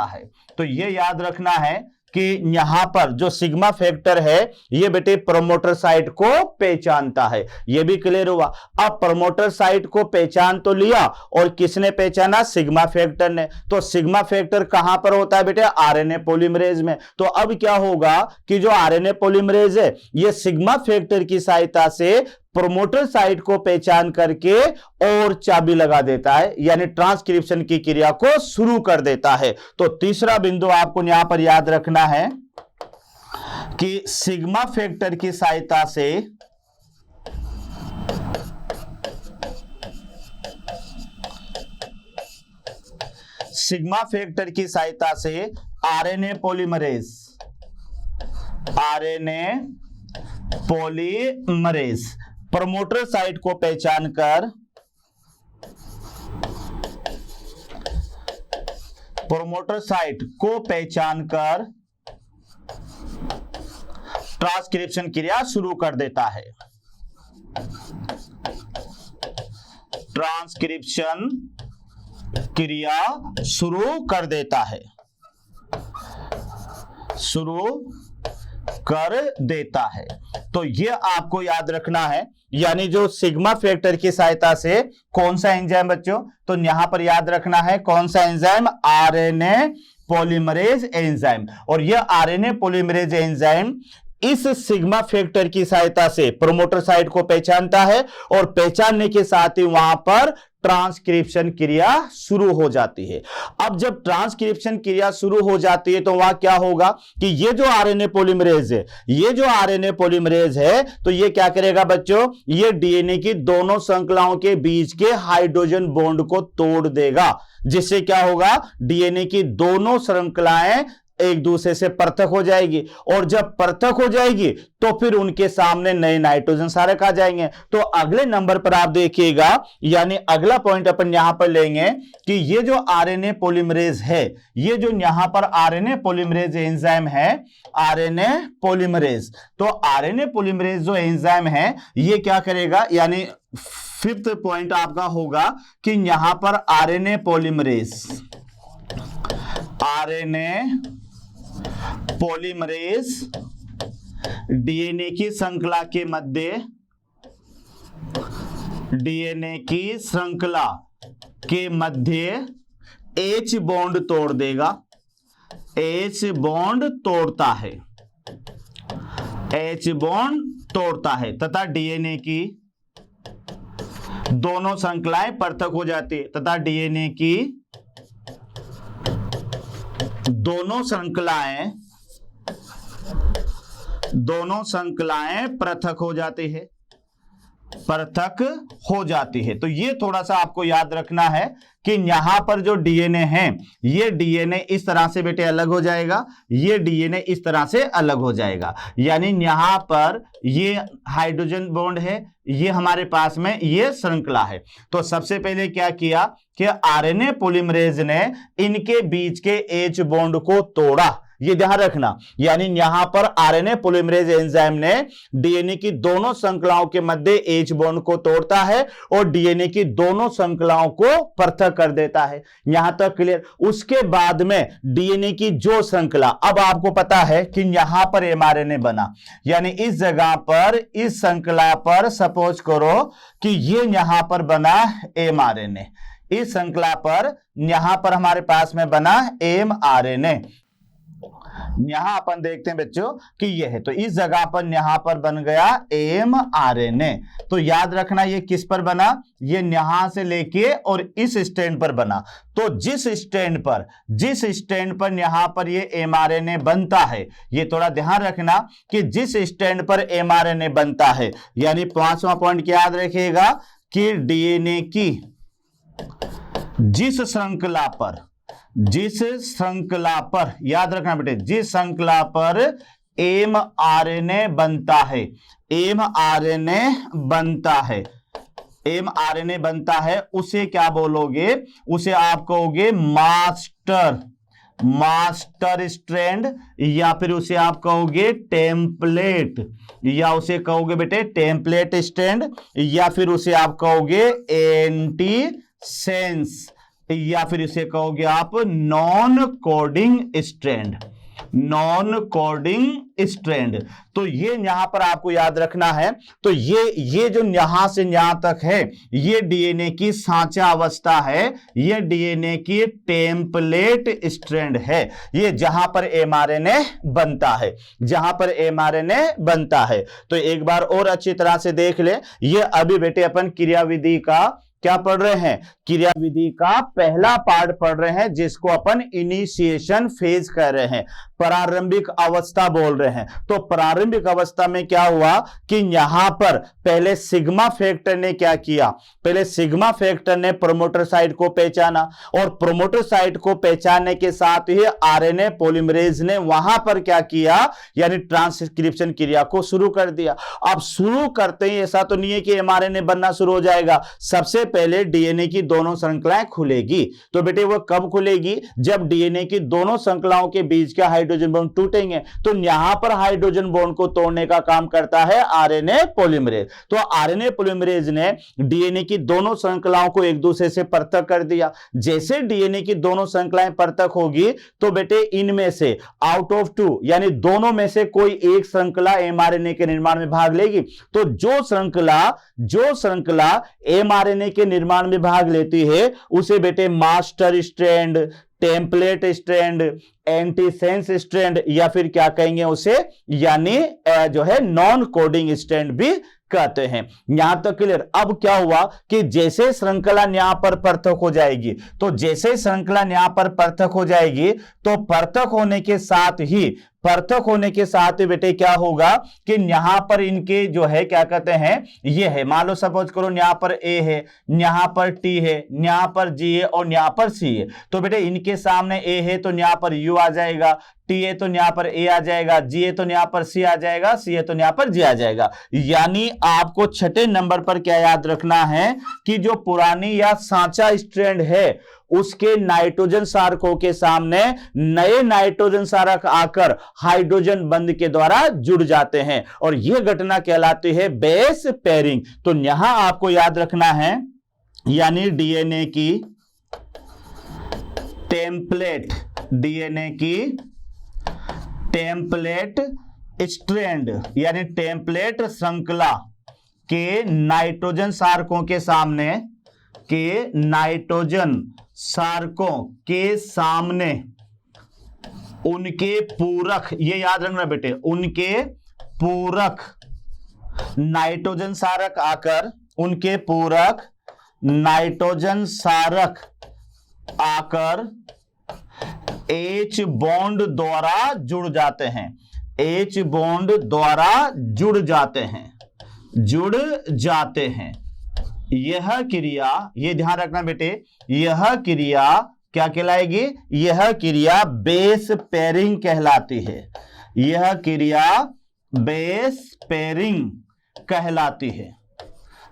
है। तो यह याद रखना है कि यहां पर जो सिग्मा फैक्टर है ये बेटे प्रमोटर साइट को पहचानता है। यह भी क्लियर हुआ। अब प्रमोटर साइट को पहचान तो लिया, और किसने पहचाना, सिग्मा फैक्टर ने। तो सिग्मा फैक्टर कहां पर होता है बेटे, आरएनए पॉलीमरेज में। तो अब क्या होगा कि जो आरएनए पॉलीमरेज है ये सिग्मा फैक्टर की सहायता से प्रोमोटर साइट को पहचान करके और चाबी लगा देता है, यानी ट्रांसक्रिप्शन की क्रिया को शुरू कर देता है। तो तीसरा बिंदु आपको यहां पर याद रखना है कि सिग्मा फैक्टर की सहायता से आरएनए पॉलीमरेज प्रमोटर साइट को पहचानकर ट्रांसक्रिप्शन क्रिया शुरू कर देता है। ट्रांसक्रिप्शन क्रिया शुरू कर देता है। तो यह आपको याद रखना है, यानी जो सिग्मा फैक्टर की सहायता से कौन सा एंजाइम बच्चों, तो यहां पर याद रखना है कौन सा एंजाइम, आरएनए पॉलीमरेज एंजाइम। और यह आरएनए पॉलीमरेज एंजाइम इस सिग्मा फैक्टर की सहायता से प्रोमोटर साइट को पहचानता है, और पहचानने के साथ ही वहां पर ट्रांसक्रिप्शन क्रिया शुरू हो जाती है। अब जब ट्रांसक्रिप्शन क्रिया शुरू हो जाती है तो वहां क्या होगा कि ये जो आरएनए पॉलीमरेज है तो ये क्या करेगा बच्चों, ये डीएनए की दोनों श्रृंखलाओं के बीच के हाइड्रोजन बॉन्ड को तोड़ देगा, जिससे क्या होगा, डीएनए की दोनों श्रृंखलाएं एक दूसरे से पृथक हो जाएगी, और जब पृथक हो जाएगी तो फिर उनके सामने नए नाइट्रोजन क्षारक आ जाएंगे। तो अगले नंबर पर आप देखिएगा, यानी अगला पॉइंट अपन यहां पर लेंगे कि ये जो आरएनए पॉलीमरेज है, ये जो यहां पर आरएनए पॉलीमरेज एंजाइम है, आरएनए पॉलीमरेज, तो आरएनए पॉलीमरेज जो एंजाइम है ये क्या करेगा, यानी फिफ्थ पॉइंट आपका होगा कि यहां पर आरएनए पॉलीमरेज डीएनए की श्रृंखला के मध्य H बॉन्ड तोड़ देगा, H बॉन्ड तोड़ता है तथा डीएनए की दोनों श्रृंखलाएं पृथक हो जाती है, तथा डीएनए की दोनों श्रृंखलाएं पृथक हो जाती है। पृथक हो जाती है। तो ये थोड़ा सा आपको याद रखना है कि यहां पर जो डीएनए है, ये डीएनए इस तरह से बेटे अलग हो जाएगा, ये डीएनए इस तरह से अलग हो जाएगा। यानी यहां पर ये हाइड्रोजन बॉन्ड है, ये हमारे पास में ये श्रृंखला है। तो सबसे पहले क्या किया कि आरएनए पॉलीमरेज ने इनके बीच के एच बॉन्ड को तोड़ा, ये ध्यान रखना। यानी यहां पर आरएनए पॉलीमरेज एंजाइम ने डीएनए की दोनों श्रृंखलाओं के मध्य एच बॉन्ड को तोड़ता है और डीएनए की दोनों श्रृंखलाओं को पृथक कर देता है। यहां तक क्लियर। उसके बाद में डीएनए की जो श्रृंखला, अब आपको पता है कि यहां पर एमआरएनए बना, यानी इस जगह पर इस श्रृंखला पर सपोज करो कि ये यहां पर बना एमआरएनए, इस श्रृंखला पर यहां पर हमारे पास में बना एमआरएनए। यहां अपन देखते हैं बच्चों कि यह है, तो इस जगह पर यहां पर बन गया एमआरएनए। तो याद रखना ये किस पर बना, ये यहां से लेके और इस स्टैंड पर बना। तो जिस स्टैंड पर यहां पर ये एमआरएनए बनता है, ये थोड़ा ध्यान रखना कि जिस स्टैंड पर एमआरएनए बनता है, यानी 5वां पॉइंट क्या याद रखिएगा कि डीएनए की जिस श्रृंखला पर याद रखना बेटे, जिस श्रृंखला पर एमआरएनए बनता है उसे क्या बोलोगे, उसे आप कहोगे मास्टर स्ट्रैंड, या फिर उसे आप कहोगे टेम्पलेट, या उसे कहोगे बेटे टेम्पलेट स्ट्रैंड, या फिर उसे आप कहोगे एंटीसेंस, या फिर इसे कहोगे आप नॉन कोडिंग स्ट्रैंड। तो ये यहां पर आपको याद रखना है। तो ये जो यहां से यहां तक है, ये डीएनए की सांचा अवस्था है, ये डीएनए की टेम्पलेट स्ट्रैंड है, ये जहां पर एमआरएनए बनता है। तो एक बार और अच्छी तरह से देख ले, ये अभी बेटे अपन क्रियाविधि का क्या पढ़ रहे हैं, क्रियाविधि का पहला पार्ट पढ़ रहे हैं, जिसको अपन इनिशिएशन फेज कह रहे हैं, प्रारंभिक अवस्था बोल रहे हैं। तो प्रारंभिक अवस्था में क्या हुआ कि यहां पर पहले सिग्मा फैक्टर ने क्या किया, पहले सिग्मा फैक्टर ने प्रोमोटर साइट को पहचाना, और प्रोमोटर साइट को पहचानने के साथ ही आरएनए पॉलीमरेज ने वहां पर क्या किया, यानी ट्रांसक्रिप्शन क्रिया को शुरू कर दिया। अब शुरू करते ही ऐसा तो नहीं है कि एमआरएनए बनना शुरू हो जाएगा, सबसे पहले डीएनए की दोनों श्रृंखलाएं खुलेगी। तो बेटे वो कब खुलेगी, जब डीएनए की दोनों श्रृंखलाओं के बीच के हाइड्रोजन बॉन्ड टूटेंगे। तो यहां पर हाइड्रोजन बॉन्ड को तोड़ने का काम करता है आरएनए पॉलीमरेज। तो आरएनए पॉलीमरेज ने डीएनए की दोनों श्रृंखलाओं को एक दूसरे से पृथक कर दिया। जैसे डीएनए की दोनों श्रृंखलाएं पृथक होगी तो बेटे इनमें से आउट ऑफ 2 यानी दोनों में से कोई एक श्रृंखला एमआरएनए के निर्माण में भाग लेगी। तो जो श्रृंखला एमआरएनए के निर्माण में भाग लेती है उसे बेटे master strand, template strand, antisense strand, या फिर क्या कहेंगे उसे, यानी जो है नॉन कोडिंग स्ट्रैंड भी कहते हैं। यहां तक क्लियर। अब क्या हुआ कि जैसे श्रृंखला यहां पर पृथक हो जाएगी, तो जैसे श्रृंखला यहां पर पृथक हो जाएगी तो पृथक होने के साथ बेटे क्या होगा कि यहां पर इनके जो है क्या कहते हैं, ये है, मान लो सपोज करो यहां पर ए है, यहां पर टी है, यहां पर जी है और यहां पर सी है। तो बेटे इनके सामने ए है तो यहां पर यू आ जाएगा, टी है तो यहां पर ए आ जाएगा, जी है तो यहां पर सी आ जाएगा, सी है तो यहां पर जी आ जाएगा। यानी आपको छठे नंबर पर क्या याद रखना है कि जो पुरानी या सांचा स्ट्रैंड है उसके नाइट्रोजन सारकों के सामने नए नाइट्रोजन सारक आकर हाइड्रोजन बंध के द्वारा जुड़ जाते हैं और यह घटना कहलाती है बेस पेयरिंग। तो यहां आपको याद रखना है, यानी डीएनए की टेम्पलेट स्ट्रैंड यानी टेम्पलेट श्रृंखला के नाइट्रोजन सारकों के सामने उनके पूरक, ये याद रखना बेटे, उनके पूरक नाइट्रोजन सारक आकर, उनके पूरक नाइट्रोजन सारक आकर H बॉन्ड द्वारा जुड़ जाते हैं, H बॉन्ड द्वारा जुड़ जाते हैं, जुड़ जाते हैं। यह क्रिया, ये ध्यान रखना बेटे, यह क्रिया क्या कहलाएगी? यह क्रिया बेस पेयरिंग कहलाती है। यह क्रिया बेस पेयरिंग कहलाती है।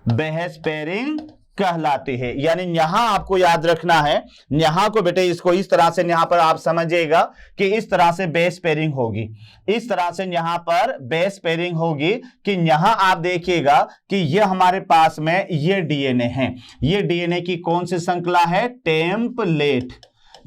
बेस पेयरिंग कहलाती है। यानी यहां आपको याद रखना है, यहां को बेटे इसको इस तरह से यहां पर आप समझिएगा कि इस तरह से बेस पेयरिंग होगी। इस तरह से यहां पर बेस पेयरिंग होगी कि यहां आप देखिएगा कि ये हमारे पास में ये डीएनए है। ये डीएनए की कौन सी श्रृंखला है? टेम्पलेट।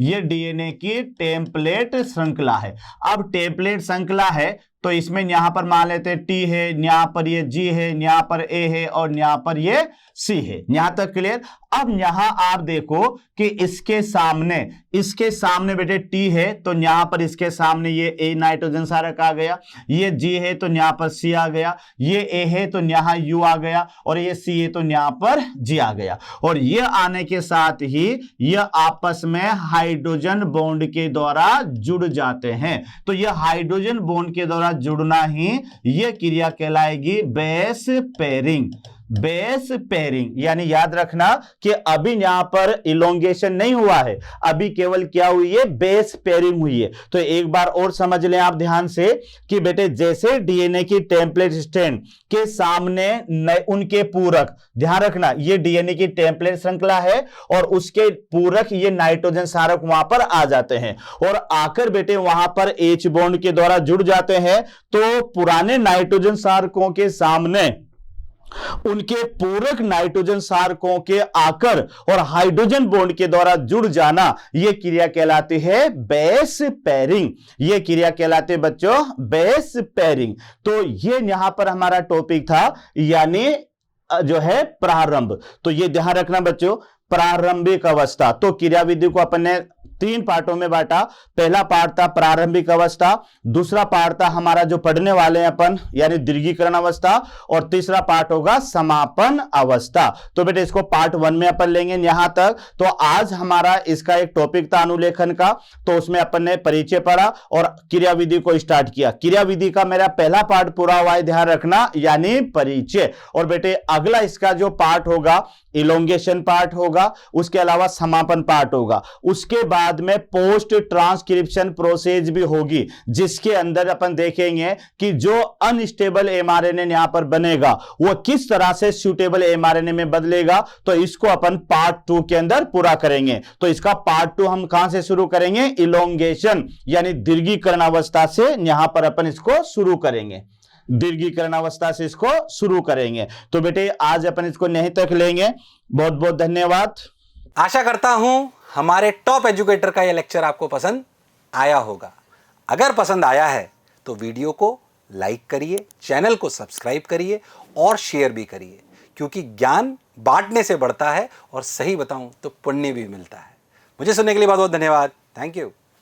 ये डीएनए की टेम्पलेट श्रृंखला है। अब टेम्पलेट श्रृंखला है तो इसमें यहां पर मान लेते हैं टी है, यहां पर ये जी है, यहां पर ए है और यहां पर ये सी है। यहां तक क्लियर? अब यहां आप देखो कि इसके सामने बेटे टी है तो यहां पर इसके सामने ये ए नाइट्रोजन क्षारक आ गया, ये जी है तो यहां पर सी आ गया, ये ए है तो यहां यू आ गया और ये सी है तो यहां पर जी आ गया। और ये आने के साथ ही ये आपस में हाइड्रोजन बॉन्ड के द्वारा जुड़ जाते हैं। तो ये हाइड्रोजन बॉन्ड के द्वारा जुड़ना ही यह क्रिया कहलाएगी बेस पेयरिंग। बेस पेयरिंग यानी याद रखना कि अभी यहां पर इलोंगेशन नहीं हुआ है, अभी केवल क्या हुई है? बेस पेयरिंग हुई है। तो एक बार और समझ लें आप ध्यान से कि बेटे जैसे डीएनए की टेम्पलेट स्ट्रैंड के सामने उनके पूरक, ध्यान रखना ये डीएनए की टेम्पलेट श्रृंखला है और उसके पूरक ये नाइट्रोजन क्षारक वहां पर आ जाते हैं और आकर बेटे वहां पर H बॉन्ड के द्वारा जुड़ जाते हैं। तो पुराने नाइट्रोजन क्षारकों के सामने उनके पूरक नाइट्रोजन क्षारकों के आकर और हाइड्रोजन बॉन्ड के द्वारा जुड़ जाना यह क्रिया कहलाती है बेस पेयरिंग। यह क्रिया कहलाती है बच्चों बेस पेयरिंग। तो यह यहां पर हमारा टॉपिक था, यानी जो है प्रारंभ। तो यह ध्यान रखना बच्चों, प्रारंभिक अवस्था। तो क्रियाविधि को अपन ने 3 पार्टों में बांटा। पहला पार्ट था प्रारंभिक अवस्था, दूसरा पार्ट था हमारा जो पढ़ने वाले हैं अपन यानी दीर्घीकरण अवस्था, और तीसरा पार्ट होगा समापन अवस्था। तो बेटे इसको पार्ट 1 में अपन लेंगे यहां तक। तो आज हमारा इसका एक टॉपिक था अनुलेखन का, तो उसमें अपन ने परिचय पढ़ा और क्रियाविधि को स्टार्ट किया। क्रियाविधि का मेरा पहला पार्ट पूरा हुआ है, ध्यान रखना, यानी परिचय। और बेटे अगला इसका जो पार्ट होगा इलोंगेशन पार्ट होगा, उसके अलावा समापन पार्ट होगा। उसके बाद में पोस्ट ट्रांसक्रिप्शन प्रोसेस भी होगी, जिसके अंदर अपन देखेंगे कि जो अनस्टेबल एमआरएनए यहां पर बनेगा वो किस तरह से सूटेबल एमआरएनए में बदलेगा। तो इसको अपन पार्ट 2 के अंदर पूरा करेंगे। तो इसका पार्ट 2 हम कहां से शुरू करेंगे? इलोंगेशन यानी दीर्घीकरण अवस्था से यहां पर अपन इसको शुरू करेंगे। दीर्घीकरण अवस्था से इसको शुरू करेंगे। तो बेटे आज अपन इसको यहीं तक लेंगे। बहुत बहुत धन्यवाद। आशा करता हूं हमारे टॉप एजुकेटर का यह लेक्चर आपको पसंद आया होगा। अगर पसंद आया है तो वीडियो को लाइक करिए, चैनल को सब्सक्राइब करिए और शेयर भी करिए, क्योंकि ज्ञान बांटने से बढ़ता है और सही बताऊं तो पुण्य भी मिलता है। मुझे सुनने के लिए बहुत बहुत धन्यवाद। Thank you.